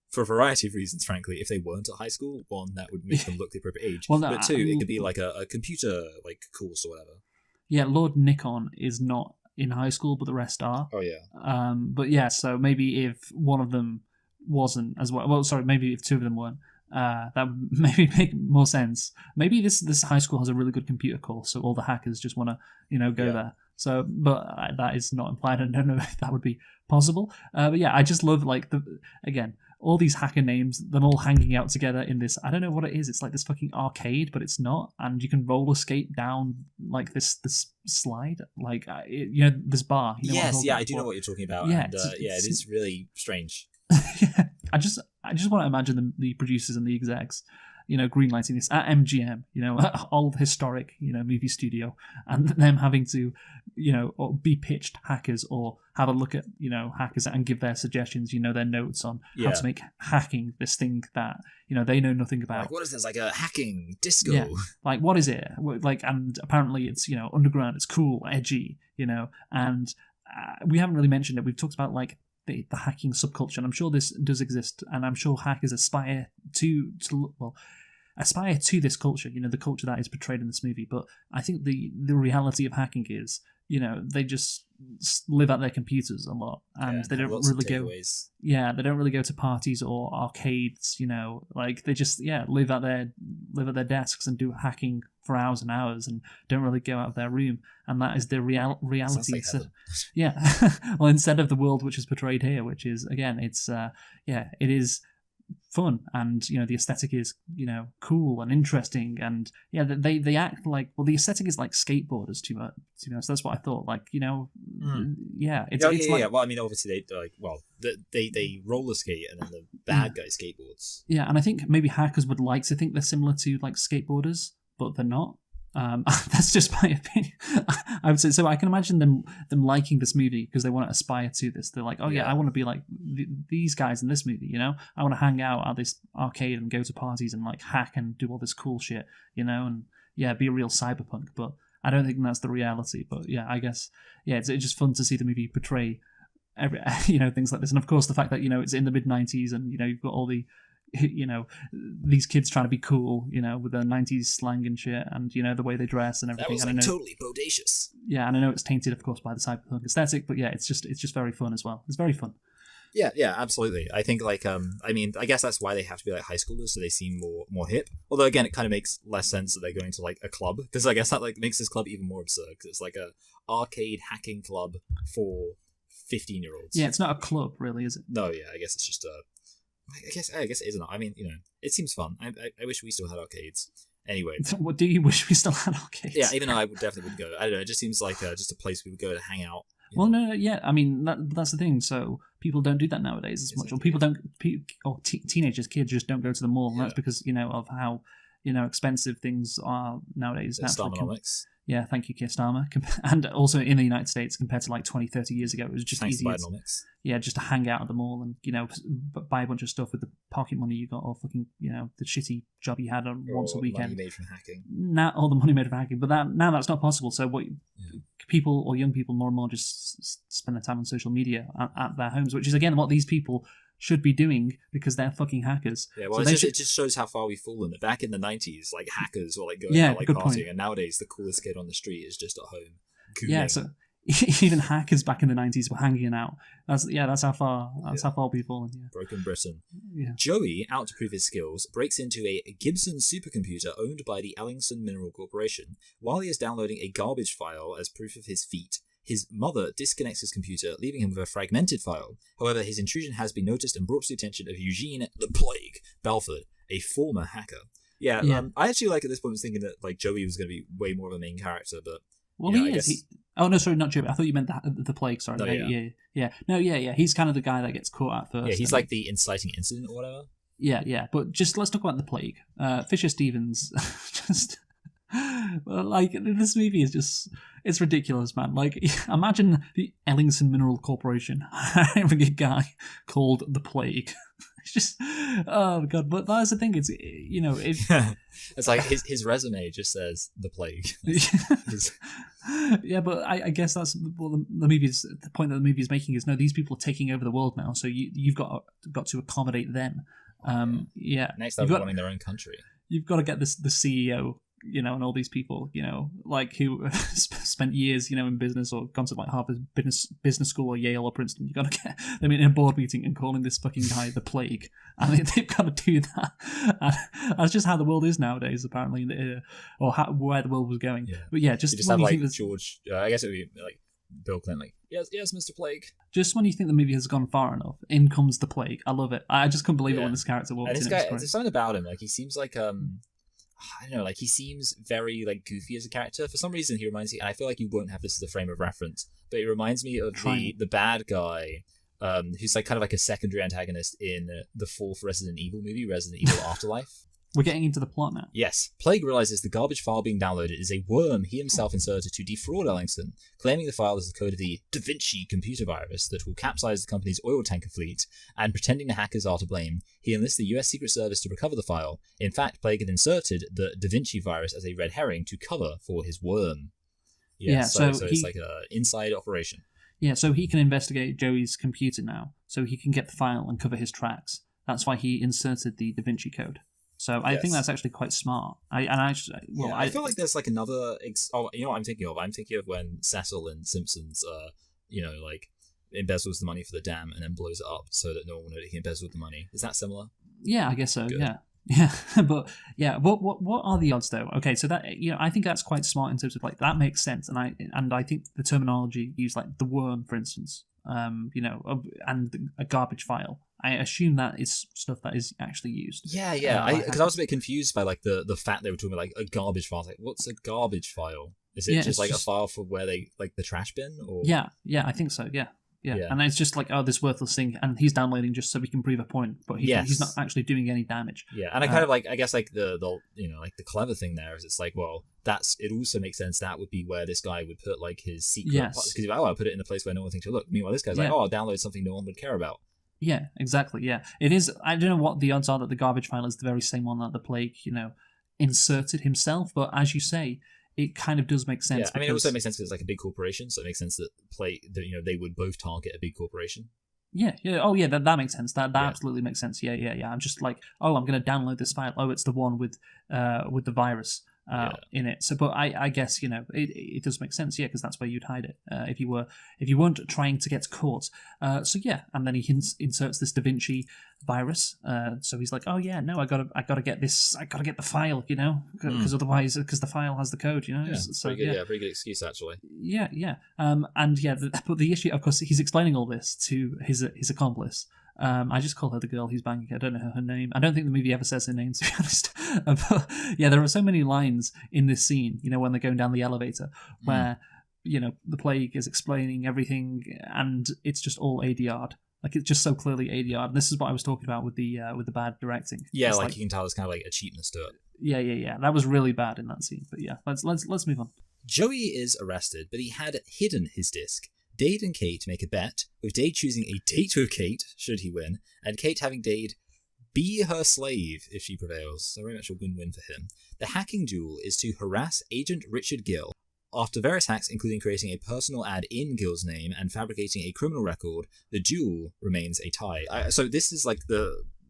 for a variety of reasons, frankly, if they weren't at high school. One, that would make them look the appropriate age. Well, no, but two, it could be like a computer like course or whatever. Yeah, Lord Nikon is not in high school, but the rest are. Oh yeah. But yeah, so maybe if one of them wasn't as well, maybe if 2 of them weren't, that would maybe make more sense. Maybe this high school has a really good computer course, so all the hackers just want to go there. So, but that is not implied. I don't know if that would be possible. But yeah, I just love all these hacker names, them all hanging out together in this, I don't know what it is, it's like this fucking arcade, but it's not, and you can roller skate down like this slide, like, this bar. Yes, I do know what you're talking about, yeah, and it is really strange. Yeah, I just want to imagine the producers and the execs, greenlighting this at MGM, old historic, movie studio, and them having to, or be pitched hackers or have a look at, hackers and give their suggestions, their notes on how to make hacking this thing that, they know nothing about. Like, what is this? Like a hacking disco? Yeah. Like, what is it? Like, and apparently it's, underground, it's cool, edgy, and we haven't really mentioned it. We've talked about, like, the hacking subculture, and I'm sure this does exist, and I'm sure hackers aspire to this culture, the culture that is portrayed in this movie. But I think the reality of hacking is, they just live at their computers a lot, and they don't really go. Yeah, they don't really go to parties or arcades. Like they just live at their desks and do hacking for hours and hours, and don't really go out of their room. And that is the reality. Like so, well, instead of the world which is portrayed here, which is again, it's it is fun, and the aesthetic is cool and interesting, and they act like, well, the aesthetic is like skateboarders too much. So that's what I thought. Like it's like, well, I mean, obviously they roller skate, and then the bad guy skateboards. Yeah, and I think maybe hackers would like to think they're similar to like skateboarders, but they're not. That's just my opinion. I would say so. I can imagine them liking this movie because they want to aspire to this. They're like, oh yeah, I want to be like these guys in this movie. I want to hang out at this arcade and go to parties and like hack and do all this cool shit. And be a real cyberpunk. But I don't think that's the reality. But I guess it's just fun to see the movie portray things like this, and of course the fact that it's in the mid-90s, and you've got all the you know, these kids trying to be cool, you know, with their 90s slang and shit, and, you know, the way they dress and everything. That was and I know, totally bodacious. Yeah, and I know it's tainted, of course, by the cyberpunk aesthetic, but yeah, it's just very fun as well. It's very fun. Yeah, absolutely. I think I guess that's why they have to be like high schoolers, so they seem more hip. Although again, it kind of makes less sense that they're going to like a club, because I guess that like makes this club even more absurd, because it's like a arcade hacking club for 15-year-olds. Yeah, it's not a club, really, is it? No, yeah, I guess it's just I guess it isn't. I mean, you know, it seems fun. I wish we still had arcades. Anyway, What do you wish we still had arcades? yeah, even though I definitely would go. I don't know. It just seems like just a place we would go to hang out. Well, no, yeah. I mean, that's the thing. So people don't do that nowadays as much, or people don't, teenagers, kids just don't go to the mall. And that's because, you know, of how, you know, expensive things are nowadays. Starmonomics. Yeah, thank you, Keir Starmer. And also in the United States, compared to like 20, 30 years ago, it was just easier. Yeah, just to hang out at the mall and, you know, buy a bunch of stuff with the pocket money you got, or fucking, you know, the shitty job you had on once a weekend. Money made from hacking. Now, all the money made from hacking, but now that's not possible. So people, or young people, more and more just spend their time on social media at their homes, which is again what these people should be doing, because they're fucking hackers. Yeah, well, so it just shows how far we've fallen. Back in the 90s, like hackers were like going out like partying, point. And nowadays the coolest kid on the street is just at home. Cooling. Yeah, so even hackers back in the 90s were hanging out. That's how far we've fallen. Yeah. Broken Britain. Yeah. Joey, out to prove his skills, breaks into a Gibson supercomputer owned by the Ellingson Mineral Corporation while he is downloading a garbage file as proof of his feat. His mother disconnects his computer, leaving him with a fragmented file. However, his intrusion has been noticed and brought to the attention of Eugene the Plague Belford, a former hacker. Yeah. I actually at this point was thinking that like Joey was going to be way more of a main character, but well, he is. Oh no, sorry, not Joey. I thought you meant the Plague. Sorry. No, yeah. No, yeah. He's kind of the guy that gets caught at first. Yeah, he's like the inciting incident or whatever. Yeah. But just let's talk about the Plague. Fisher Stevens, just. Like, this movie is just, it's ridiculous, man. Like, imagine the Ellingson Mineral Corporation having a guy called the Plague. It's just, oh god. But that's the thing, it's, you know, it's like his resume just says the Plague. Yeah, but I guess that's what the point that the movie is making is, no, these people are taking over the world now, so you've got to accommodate them. Yeah. Next up, running their own country. You've got to get the CEO, you know, and all these people, you know, like who spent years, you know, in business or gone to like Harvard business school or Yale or Princeton. You got to get them in a board meeting and calling this fucking guy the Plague, and they've got to do that. And that's just how the world is nowadays, apparently, or where the world was going. Yeah. But yeah, just have like George. I guess it would be like Bill Clinton. Like, yes, Mr. Plague. Just when you think the movie has gone far enough, in comes the Plague. I love it. I just couldn't believe it when this character walked in. This guy, there's something about him. Like, he seems like I don't know, like he seems very like goofy as a character. For some reason, he reminds me, and I feel like you won't have this as a frame of reference, but he reminds me of the bad guy, who's like kind of like a secondary antagonist in the fourth Resident Evil movie, Resident Evil Afterlife. We're getting into the plot now. Yes. Plague realizes the garbage file being downloaded is a worm he himself inserted to defraud Ellingson, claiming the file is the code of the Da Vinci computer virus that will capsize the company's oil tanker fleet, and pretending the hackers are to blame, he enlists the US Secret Service to recover the file. In fact, Plague had inserted the Da Vinci virus as a red herring to cover for his worm. So it's like an inside operation. Yeah, so he can investigate Joey's computer now, so he can get the file and cover his tracks. That's why he inserted the Da Vinci code. So I think that's actually quite smart. I feel like there's like another. You know what I'm thinking of? I'm thinking of when Cecil in Simpsons, like embezzles the money for the dam and then blows it up so that no one will know that he embezzled the money. Is that similar? Yeah, I guess so. Good. Yeah, but yeah, what are the odds though? Okay, so that, you know, I think that's quite smart in terms of like that makes sense, and I think the terminology used, like the worm, for instance, and a garbage file. I assume that is stuff that is actually used. Yeah. Because I was a bit confused by like the fact they were talking about like a garbage file. Like, what's a garbage file? Is it just a file for where they like the trash bin? Or yeah, I think so. Yeah. And it's just like, oh, this worthless thing, and he's downloading just so we can prove a point, but he's not actually doing any damage. Yeah, and I kind of like, I guess like the like the clever thing there is it's like, well, it also makes sense that would be where this guy would put like his secret because I'll put it in a place where no one thinks to look. Meanwhile, this guy's like, I'll download something no one would care about. Yeah, exactly. Yeah, it is. I don't know what the odds are that the garbage file is the very same one that the Plague, inserted himself. But as you say, it kind of does make sense. Yeah, I mean, it also makes sense because it's like a big corporation, so it makes sense that they would both target a big corporation. Yeah, yeah. Oh, yeah. That makes sense. That Yeah. absolutely makes sense. Yeah, yeah, yeah. I'm just like, oh, I'm going to download this file. Oh, it's the one with the virus in it. So, but I guess it does make sense. Yeah, because that's where you'd hide it if you weren't trying to get caught. So yeah, and then he inserts this Da Vinci virus. So he's like, oh yeah, no, I gotta get this. I gotta get the file. Because otherwise, because the file has the code. Yeah, So pretty good, yeah. pretty good excuse actually. Yeah, yeah. And yeah, but the issue, of course, he's explaining all this to his accomplice. I just call her the girl he's banging. I don't know her name. I don't think the movie ever says her name, to be honest. But yeah, there are so many lines in this scene, when they're going down the elevator, where, the plague is explaining everything, and it's just all ADR'd. Like, it's just so clearly ADR'd. And this is what I was talking about with the bad directing. Yeah, it's like you can tell there's kind of like a cheapness to it. Yeah. That was really bad in that scene. But yeah, let's move on. Joey is arrested, but he had hidden his disc. Dade and Kate make a bet, with Dade choosing a date with Kate, should he win, and Kate having Dade be her slave if she prevails. So very much a win-win for him. The hacking duel is to harass Agent Richard Gill. After various hacks, including creating a personal ad in Gill's name and fabricating a criminal record, the duel remains a tie. So this is like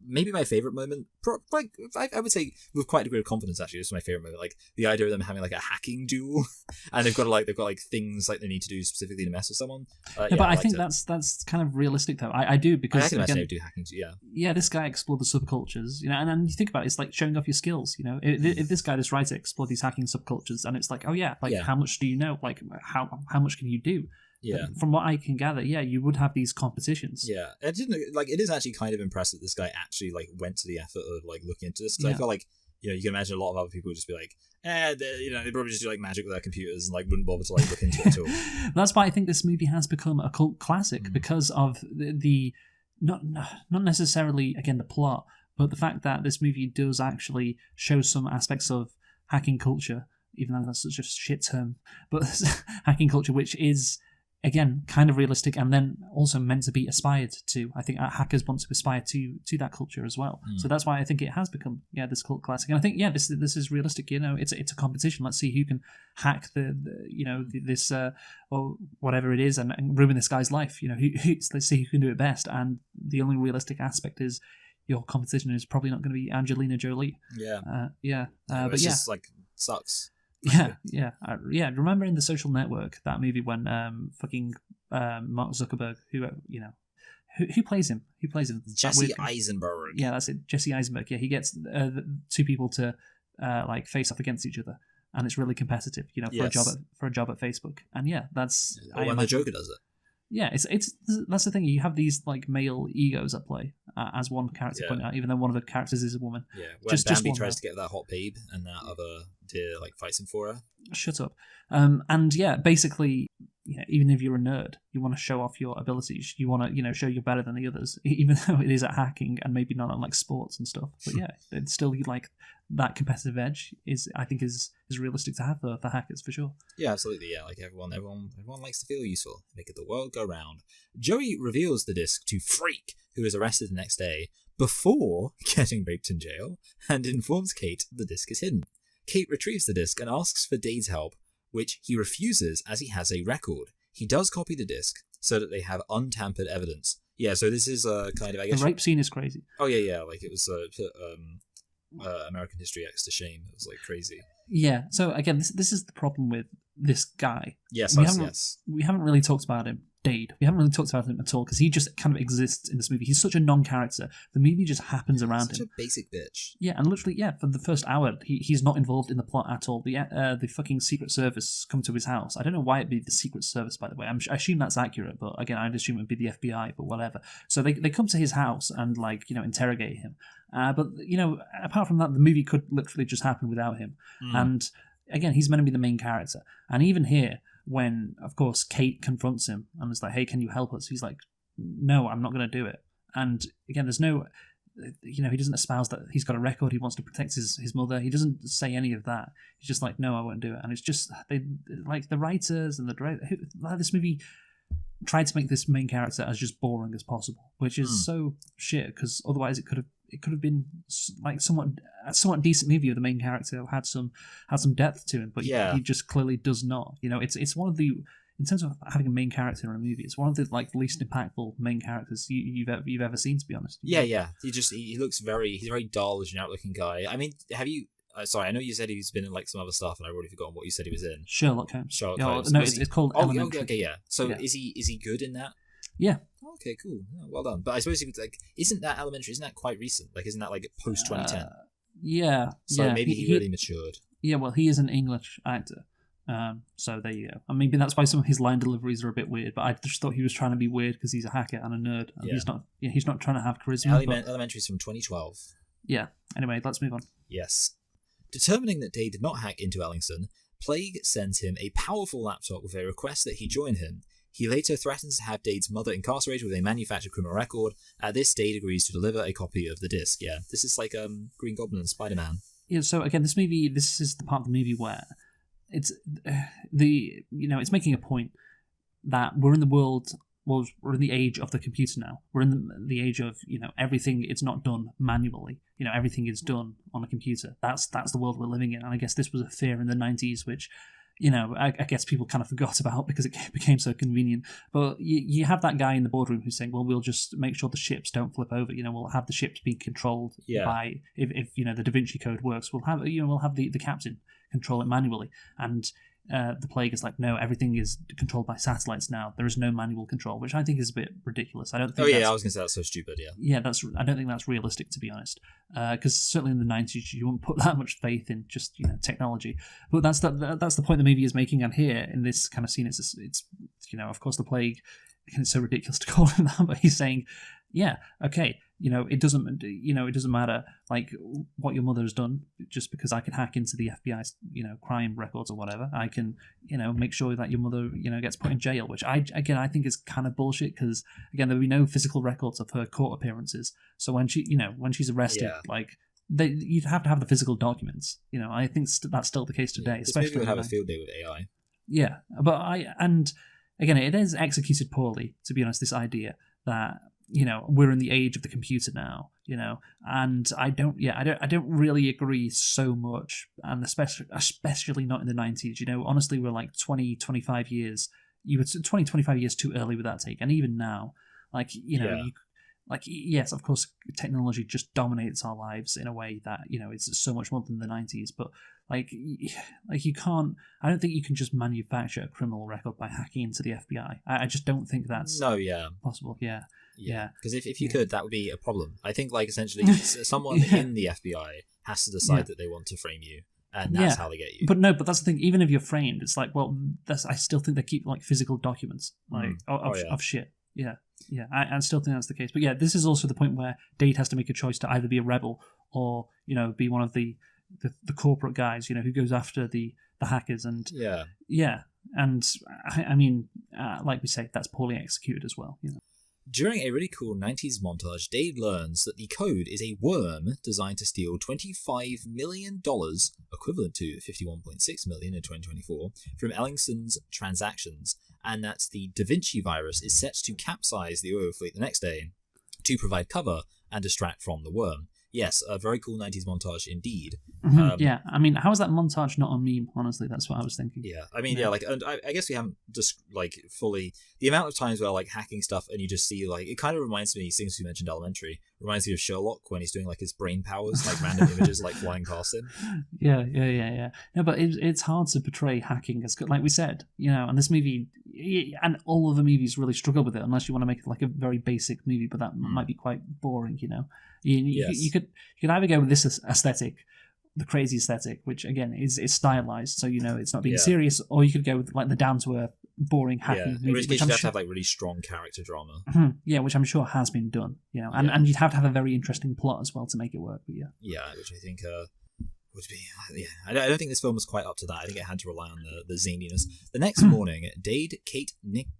maybe my favorite moment. I would say with quite a degree of confidence. Actually, this is my favorite moment. Like the idea of them having like a hacking duel, and they've got things like they need to do specifically to mess with someone. But I think that's kind of realistic though. I do, because I can imagine they do hacking. Yeah, this guy explored the subcultures, and then you think about it, it's like showing off your skills. If this guy, this writer, explored these hacking subcultures, and it's like, oh yeah, like how much do you know? Like how much can you do? Yeah. From what I can gather, yeah, you would have these competitions. Yeah, it is actually kind of impressive that this guy actually like went to the effort of like looking into this. Because I feel like you can imagine a lot of other people would just be like, they probably just do like magic with their computers and like wouldn't bother to like look into it at all. That's why I think this movie has become a cult classic, because of the not necessarily again the plot, but the fact that this movie does actually show some aspects of hacking culture, even though that's such a shit term, but hacking culture, which is, again, kind of realistic, and then also meant to be aspired to. I think hackers want to aspire to that culture as well. So that's why I think it has become this cult classic. And I think this is realistic. It's a competition. Let's see who can hack this or whatever it is and ruin this guy's life. Let's see who can do it best. And the only realistic aspect is your competition is probably not going to be Angelina Jolie. Yeah. But it's just like sucks. Yeah. Remember in The Social Network, that movie when fucking Mark Zuckerberg, who plays him? Who plays him? Jesse Eisenberg. Yeah, that's it. Jesse Eisenberg. Yeah, he gets two people to like face off against each other, and it's really competitive. For a job at Facebook. And yeah, that's when the Joker does it. Yeah, it's that's the thing. You have these like male egos at play, as one character pointed out, even though one of the characters is a woman. Yeah, when Bambi tries to get that hot babe, and that other deer like fights him for her. Shut up. And yeah, basically, even if you're a nerd, you want to show off your abilities. You want to, show you're better than the others, even though it is at hacking and maybe not on like sports and stuff. But yeah, it's still like that competitive edge I think is realistic to have for hackers for sure. Yeah, absolutely. Yeah, like everyone likes to feel useful, making the world go round. Joey reveals the disc to Freak, who is arrested the next day before getting raped in jail, and informs Kate the disc is hidden. Kate retrieves the disc and asks for Dade's help, which he refuses as he has a record. He does copy the disc so that they have untampered evidence. Yeah, so this is kind of, I guess... The rape scene is crazy. Oh, yeah, like it was American History X to shame. It was like crazy. Yeah, so again, this is the problem with this guy. Yes. We haven't really talked about him. Dade. We haven't really talked about him at all because he just kind of exists in this movie. He's such a non-character. The movie just happens around him. Such a basic bitch. Yeah, and literally, for the first hour, he's not involved in the plot at all. The fucking Secret Service come to his house. I don't know why it'd be the Secret Service, by the way. I assume that's accurate, but again, I'd assume it'd be the FBI, but whatever. So they come to his house and interrogate him. But apart from that, the movie could literally just happen without him. And again, he's meant to be the main character. And even here, when, of course, Kate confronts him and is like, hey, can you help us? He's like, no, I'm not going to do it. And again, there's no, he doesn't espouse that he's got a record, he wants to protect his mother. He doesn't say any of that. He's just like, no, I won't do it. And it's just, the writers and the director, this movie tried to make this main character as just boring as possible, which is so shit, because otherwise it could have been like a somewhat decent movie of the main character had some depth to him, but he just clearly does not. It's one of the in terms of having a main character in a movie, it's one of the like least impactful main characters you've ever seen, to be honest. Yeah. He looks he's a very dull, generic looking guy. I mean, have you? Sorry, I know you said he's been in like some other stuff, and I've already forgotten what you said he was in. Sherlock Holmes. Holmes. No, it's called Oh, Elementary. okay, yeah. So Yeah. is he good in that? Yeah. Okay, cool. Oh, well done. But I suppose isn't that Elementary? Isn't that quite recent? Like, isn't that like post 2010? Yeah. So yeah. maybe he really matured. Yeah, well, he is an English actor. So there you go. I mean, that's why some of his line deliveries are a bit weird. But I just thought he was trying to be weird because he's a hacker and a nerd. And Yeah. He's not trying to have charisma. Elementary's from 2012. Yeah. Anyway, let's move on. Yes. Determining that Dade did not hack into Ellingson, Plague sends him a powerful laptop with a request that he join him. He later threatens to have Dade's mother incarcerated with a manufactured criminal record. At this, Dade agrees to deliver a copy of the disc. Yeah, this is like Green Goblin and Spider-Man. Yeah. So again, this is the part of the movie where it's it's making a point that we're in the world. Well, we're in the age of the computer now. We're in the age of everything. It's not done manually. Everything is done on a computer. That's the world we're living in. And I guess this was a fear in the 90s, which I guess people kind of forgot about because it became so convenient. But you have that guy in the boardroom who's saying, well, we'll just make sure the ships don't flip over. We'll have the ships being controlled by if the Da Vinci Code works. We'll have the captain control it manually. And the Plague is like, no, everything is controlled by satellites now. There is no manual control, which I think is a bit ridiculous. I don't think. I was going to say that's so stupid. Yeah, I don't think that's realistic, to be honest. Because certainly in the 90s, you wouldn't put that much faith in just technology. But that's the point the movie is making. And here in this kind of scene, it's of course the Plague. And it's so ridiculous to call him that, but he's saying, yeah, okay. It doesn't matter like what your mother has done just because I can hack into the FBI's crime records or whatever. I can make sure that your mother gets put in jail, which I think is kind of bullshit because again there'll be no physical records of her court appearances. So when she's arrested, you'd have to have the physical documents. I think that's still the case today. This especially movie would have a field day with AI. Yeah, but again it is executed poorly, to be honest. This idea that we're in the age of the computer now, and I don't really agree so much, and especially not in the 90s. Honestly, we're like 25 years. You were 25 years too early with that take, and even now, yes, of course, technology just dominates our lives in a way that it's so much more than the 90s, but. You can't. I don't think you can just manufacture a criminal record by hacking into the FBI. I just don't think that's possible. Yeah. Because if you could, that would be a problem. I think essentially someone in the FBI has to decide that they want to frame you, and that's how they get you. But that's the thing. Even if you're framed, it's like, well, I still think they keep physical documents of shit. Yeah. I still think that's the case. But yeah, this is also the point where Dade has to make a choice to either be a rebel or be one of the corporate guys, who goes after the hackers, and and I mean, like we say, that's poorly executed as well. During a really cool 90s montage, Dade learns that the code is a worm designed to steal $25 million, equivalent to $51.6 million in 2024, from Ellingson's transactions, and that the Da Vinci virus is set to capsize the oil fleet the next day to provide cover and distract from the worm. Yes, a very cool 90s montage indeed. Yeah, I mean, how is that montage not a meme? Honestly, that's what I was thinking. Yeah, I mean, and I guess we haven't just fully the amount of times where hacking stuff and you just see it kind of reminds me, since you mentioned Elementary, reminds me of Sherlock when he's doing his brain powers, random images flying past him. Yeah. No, but it's hard to portray hacking as good, like we said, and this movie and all of the movies really struggle with it unless you want to make it a very basic movie, but that might be quite boring. You could either go with this aesthetic, the crazy aesthetic, which again is stylized, so it's not being serious, or you could go with the down to earth, boring hacking movie. In which case you'd have to have really strong character drama. Yeah, which I'm sure has been done. And you'd have to have a very interesting plot as well to make it work. But which I think would be I don't think this film was quite up to that. I think it had to rely on the zaniness. The next morning, Dade, Kate, Nikon,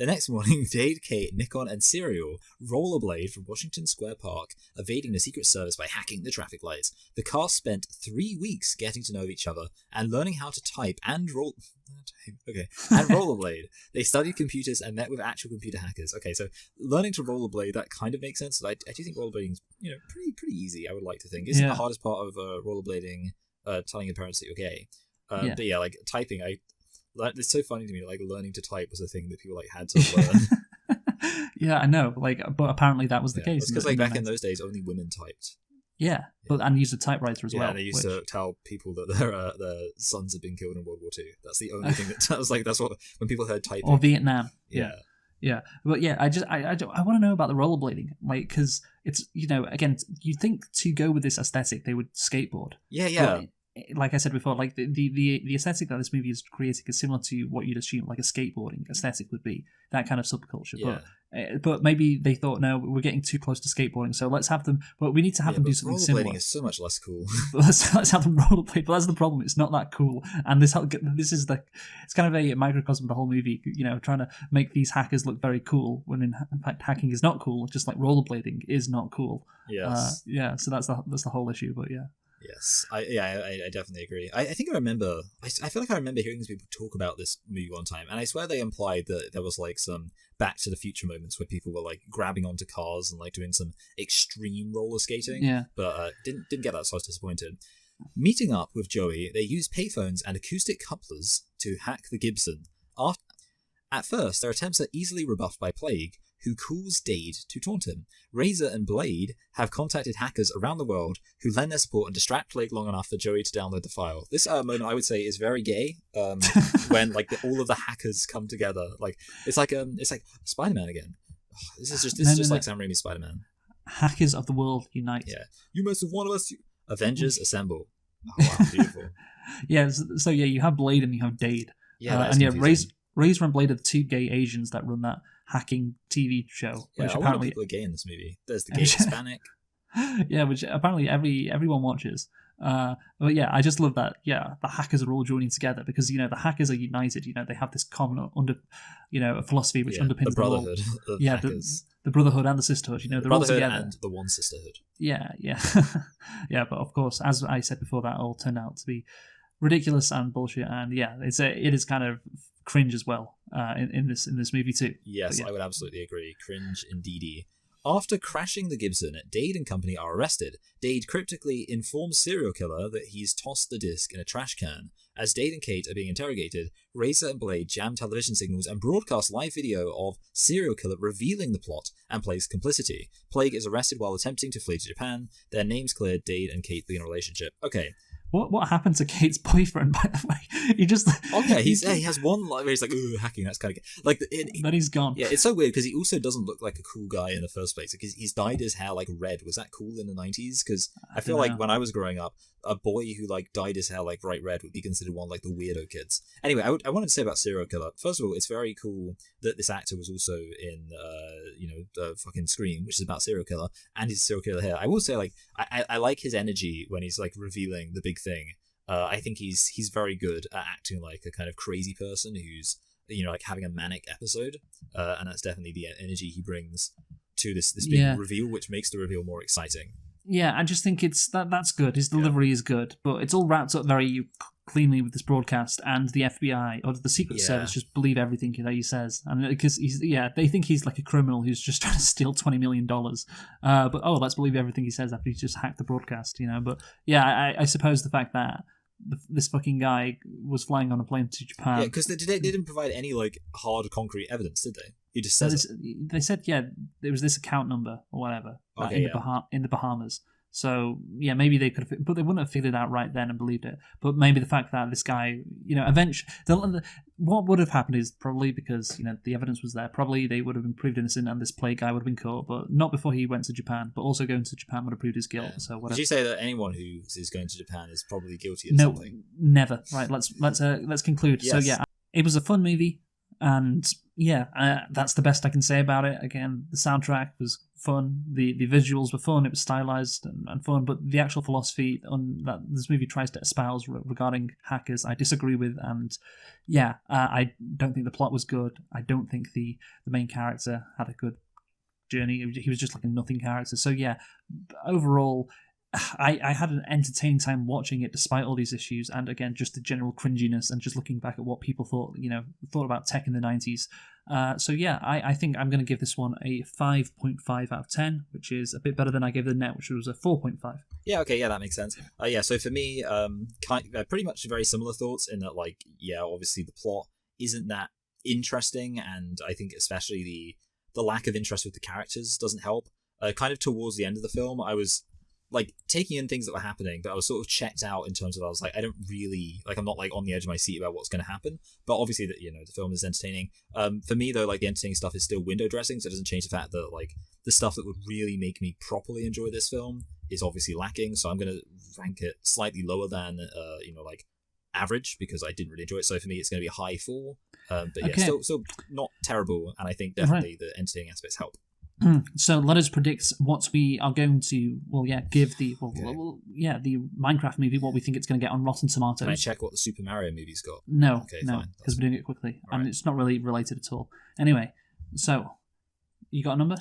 and Serial rollerblade from Washington Square Park, evading the Secret Service by hacking the traffic lights. The cast spent 3 weeks getting to know each other and learning how to type and rollerblade. They studied computers and met with actual computer hackers. Okay, so learning to rollerblade, that kind of makes sense. I do think rollerblading's pretty easy. I would like to think. Isn't the hardest part of rollerblading telling your parents that you're gay? But typing, Like, it's so funny to me. Like learning to type was a thing that people like had to learn. Yeah, I know. Like, but apparently that was the case. Because like back in those days, only women typed. Yeah, but and used a typewriter as well. Yeah, and they used to tell people that their sons had been killed in World War II. That's the only thing that was like. That's what when people heard typing. Or Vietnam. Yeah. Yeah, but yeah, I want to know about the rollerblading, like, because it's, you know, again, you think to go with this aesthetic they would skateboard. Yeah. But, like I said before, like the aesthetic that this movie is creating is similar to what you'd assume like a skateboarding aesthetic would be, that kind of subculture. Yeah. But maybe they thought, no, we're getting too close to skateboarding, so let's have them. But we need to have them do something similar. Rollerblading is so much less cool. let's have them rollerblade. But that's the problem; it's not that cool. And this is it's kind of a microcosm of the whole movie. You know, trying to make these hackers look very cool when in fact hacking is not cool. Just like rollerblading is not cool. Yes. So that's the whole issue. But yeah. Yes, I definitely agree. I think I remember. I feel like I remember hearing people talk about this movie one time, and I swear they implied that there was like some Back to the Future moments where people were like grabbing onto cars and like doing some extreme roller skating. Yeah. But didn't get that, so I was disappointed. Meeting up with Joey, they use payphones and acoustic couplers to hack the Gibson. At first, their attempts are easily rebuffed by Plague, who calls Dade to taunt him. Razor and Blade have contacted hackers around the world who lend their support and distract Plague long enough for Joey to download the file. This moment, I would say, is very gay. When like all of the hackers come together, like it's like Spider-Man again. This is just like Sam Raimi's Spider-Man. Hackers of the world unite. Yeah, you mess with one of us. Avengers assemble. Oh wow, beautiful. Yeah. So yeah, you have Blade and you have Dade. Yeah, and yeah, Razor and Blade are the two gay Asians that run that hacking TV show. Yeah, which I apparently people are gay in this movie. There's the gay Hispanic. Yeah, which apparently everyone watches. But yeah, I just love that. Yeah, the hackers are all joining together because, you know, the hackers are united. You know, they have this common a philosophy which underpins the brotherhood of hackers. The brotherhood and the sisterhood. You know, they're all together. And the one sisterhood. Yeah. Yeah. But of course, as I said before, that all turned out to be ridiculous and bullshit. And yeah, it is kind of cringe as well in this movie too. Yes, yeah. I would absolutely agree. Cringe indeedy. After crashing the Gibson, Dade and company are arrested. Dade cryptically informs serial killer that he's tossed the disc in a trash can. As Dade and Kate are being interrogated, Razor and Blade jam television signals and broadcast live video of serial killer revealing the plot and Plague's complicity. Plague is arrested while attempting to flee to Japan. Their names cleared, Dade and Kate begin a relationship. Okay. What happened to Kate's boyfriend, by the way? He just... Okay, he has one line where he's like, ooh, hacking, that's kind of... Like, then he's gone. Yeah, it's so weird, because he also doesn't look like a cool guy in the first place. Because he's dyed his hair, like, red. Was that cool in the 90s? Because I feel like when I was growing up, a boy who, like, dyed his hair, like, bright red would be considered one of, like, the weirdo kids. Anyway, I wanted to say about Serial Killer. First of all, it's very cool that this actor was also in, fucking Scream, which is about serial killer, and he's a serial killer here. I will say, like, I like his energy when he's, like, revealing the big thing. I think he's very good at acting like a kind of crazy person who's, you know, like having a manic episode, and that's definitely the energy he brings to this big reveal, which makes the reveal more exciting. Yeah, I just think that's good. His delivery is good, but it's all wrapped up very cleanly with this broadcast, and the FBI or the Secret Service just believe everything that he says, and because they think he's like a criminal who's just trying to steal $20 million. But let's believe everything he says after he's just hacked the broadcast, you know. But yeah, I suppose the fact that this fucking guy was flying on a plane to Japan. Yeah, because they didn't provide any like hard concrete evidence, did they? He just said they said there was this account number or whatever in the Bahamas. So yeah, maybe they could have, but they wouldn't have figured it out right then and believed it. But maybe the fact that this guy, you know, eventually, what would have happened is probably because, you know, the evidence was there. Probably they would have been proved innocent, and this Plague guy would have been caught, but not before he went to Japan. But also going to Japan would have proved his guilt. Yeah. So whatever. Did you say that anyone who is going to Japan is probably guilty of something? No, never. Right. Let's conclude. Yes. So yeah, it was a fun movie. And yeah, that's the best I can say about it. Again, the soundtrack was fun. The visuals were fun. It was stylized and fun. But the actual philosophy that this movie tries to espouse regarding hackers, I disagree with. And yeah, I don't think the plot was good. I don't think the main character had a good journey. He was just like a nothing character. So yeah, overall, I had an entertaining time watching it despite all these issues, and again, just the general cringiness and just looking back at what people thought about tech in the 90s. So yeah, I think I'm going to give this one a 5.5 out of 10, which is a bit better than I gave The Net, which was a 4.5. Yeah, okay, yeah, that makes sense. Yeah, so for me, pretty much very similar thoughts in that, like, yeah, obviously the plot isn't that interesting, and I think especially the lack of interest with the characters doesn't help. Kind of towards the end of the film, I was like taking in things that were happening, but I was sort of checked out in terms of, I was like, I don't really, like, I'm not like on the edge of my seat about what's going to happen. But obviously that, the film is entertaining. For me though, like, the entertaining stuff is still window dressing, so it doesn't change the fact that, like, the stuff that would really make me properly enjoy this film is obviously lacking. So I'm going to rank it slightly lower than like average, because I didn't really enjoy it. So for me, it's going to be a high 4. But yeah, Okay. still not terrible, and I think definitely the entertaining aspects help. So let us predict what we are going to, give the the Minecraft movie what we think it's going to get on Rotten Tomatoes. Can I check what the Super Mario movie's got? No, Okay, no, fine. because we're doing it quickly, and right. it's not really related at all. Anyway, so you got a number?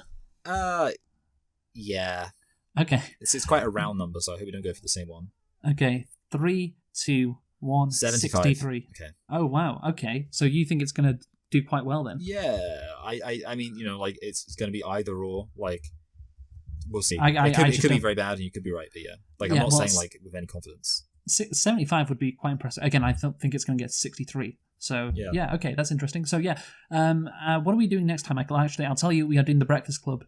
Yeah. Okay. It's quite a round number, so I hope we don't go for the same one. Okay. 3, 2, 1. 75. 63. Okay. Oh wow. Okay. So you think it's going to do quite well then? Yeah. I mean, like, it's going to be either or. Like, we'll see. I it could be very bad, and you could be right, but yeah. Like, I'm not saying like with any confidence. 75 would be quite impressive. Again, I think it's going to get 63. So yeah, okay, that's interesting. So yeah, what are we doing next time, Michael? Actually, I'll tell you, we are doing The Breakfast Club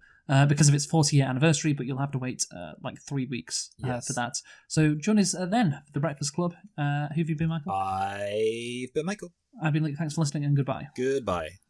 because of its 40-year anniversary, but you'll have to wait like 3 weeks for that. So join us then for The Breakfast Club. Who have you been, Michael? I've been Michael. I've been Luke. Thanks for listening, and goodbye. Goodbye.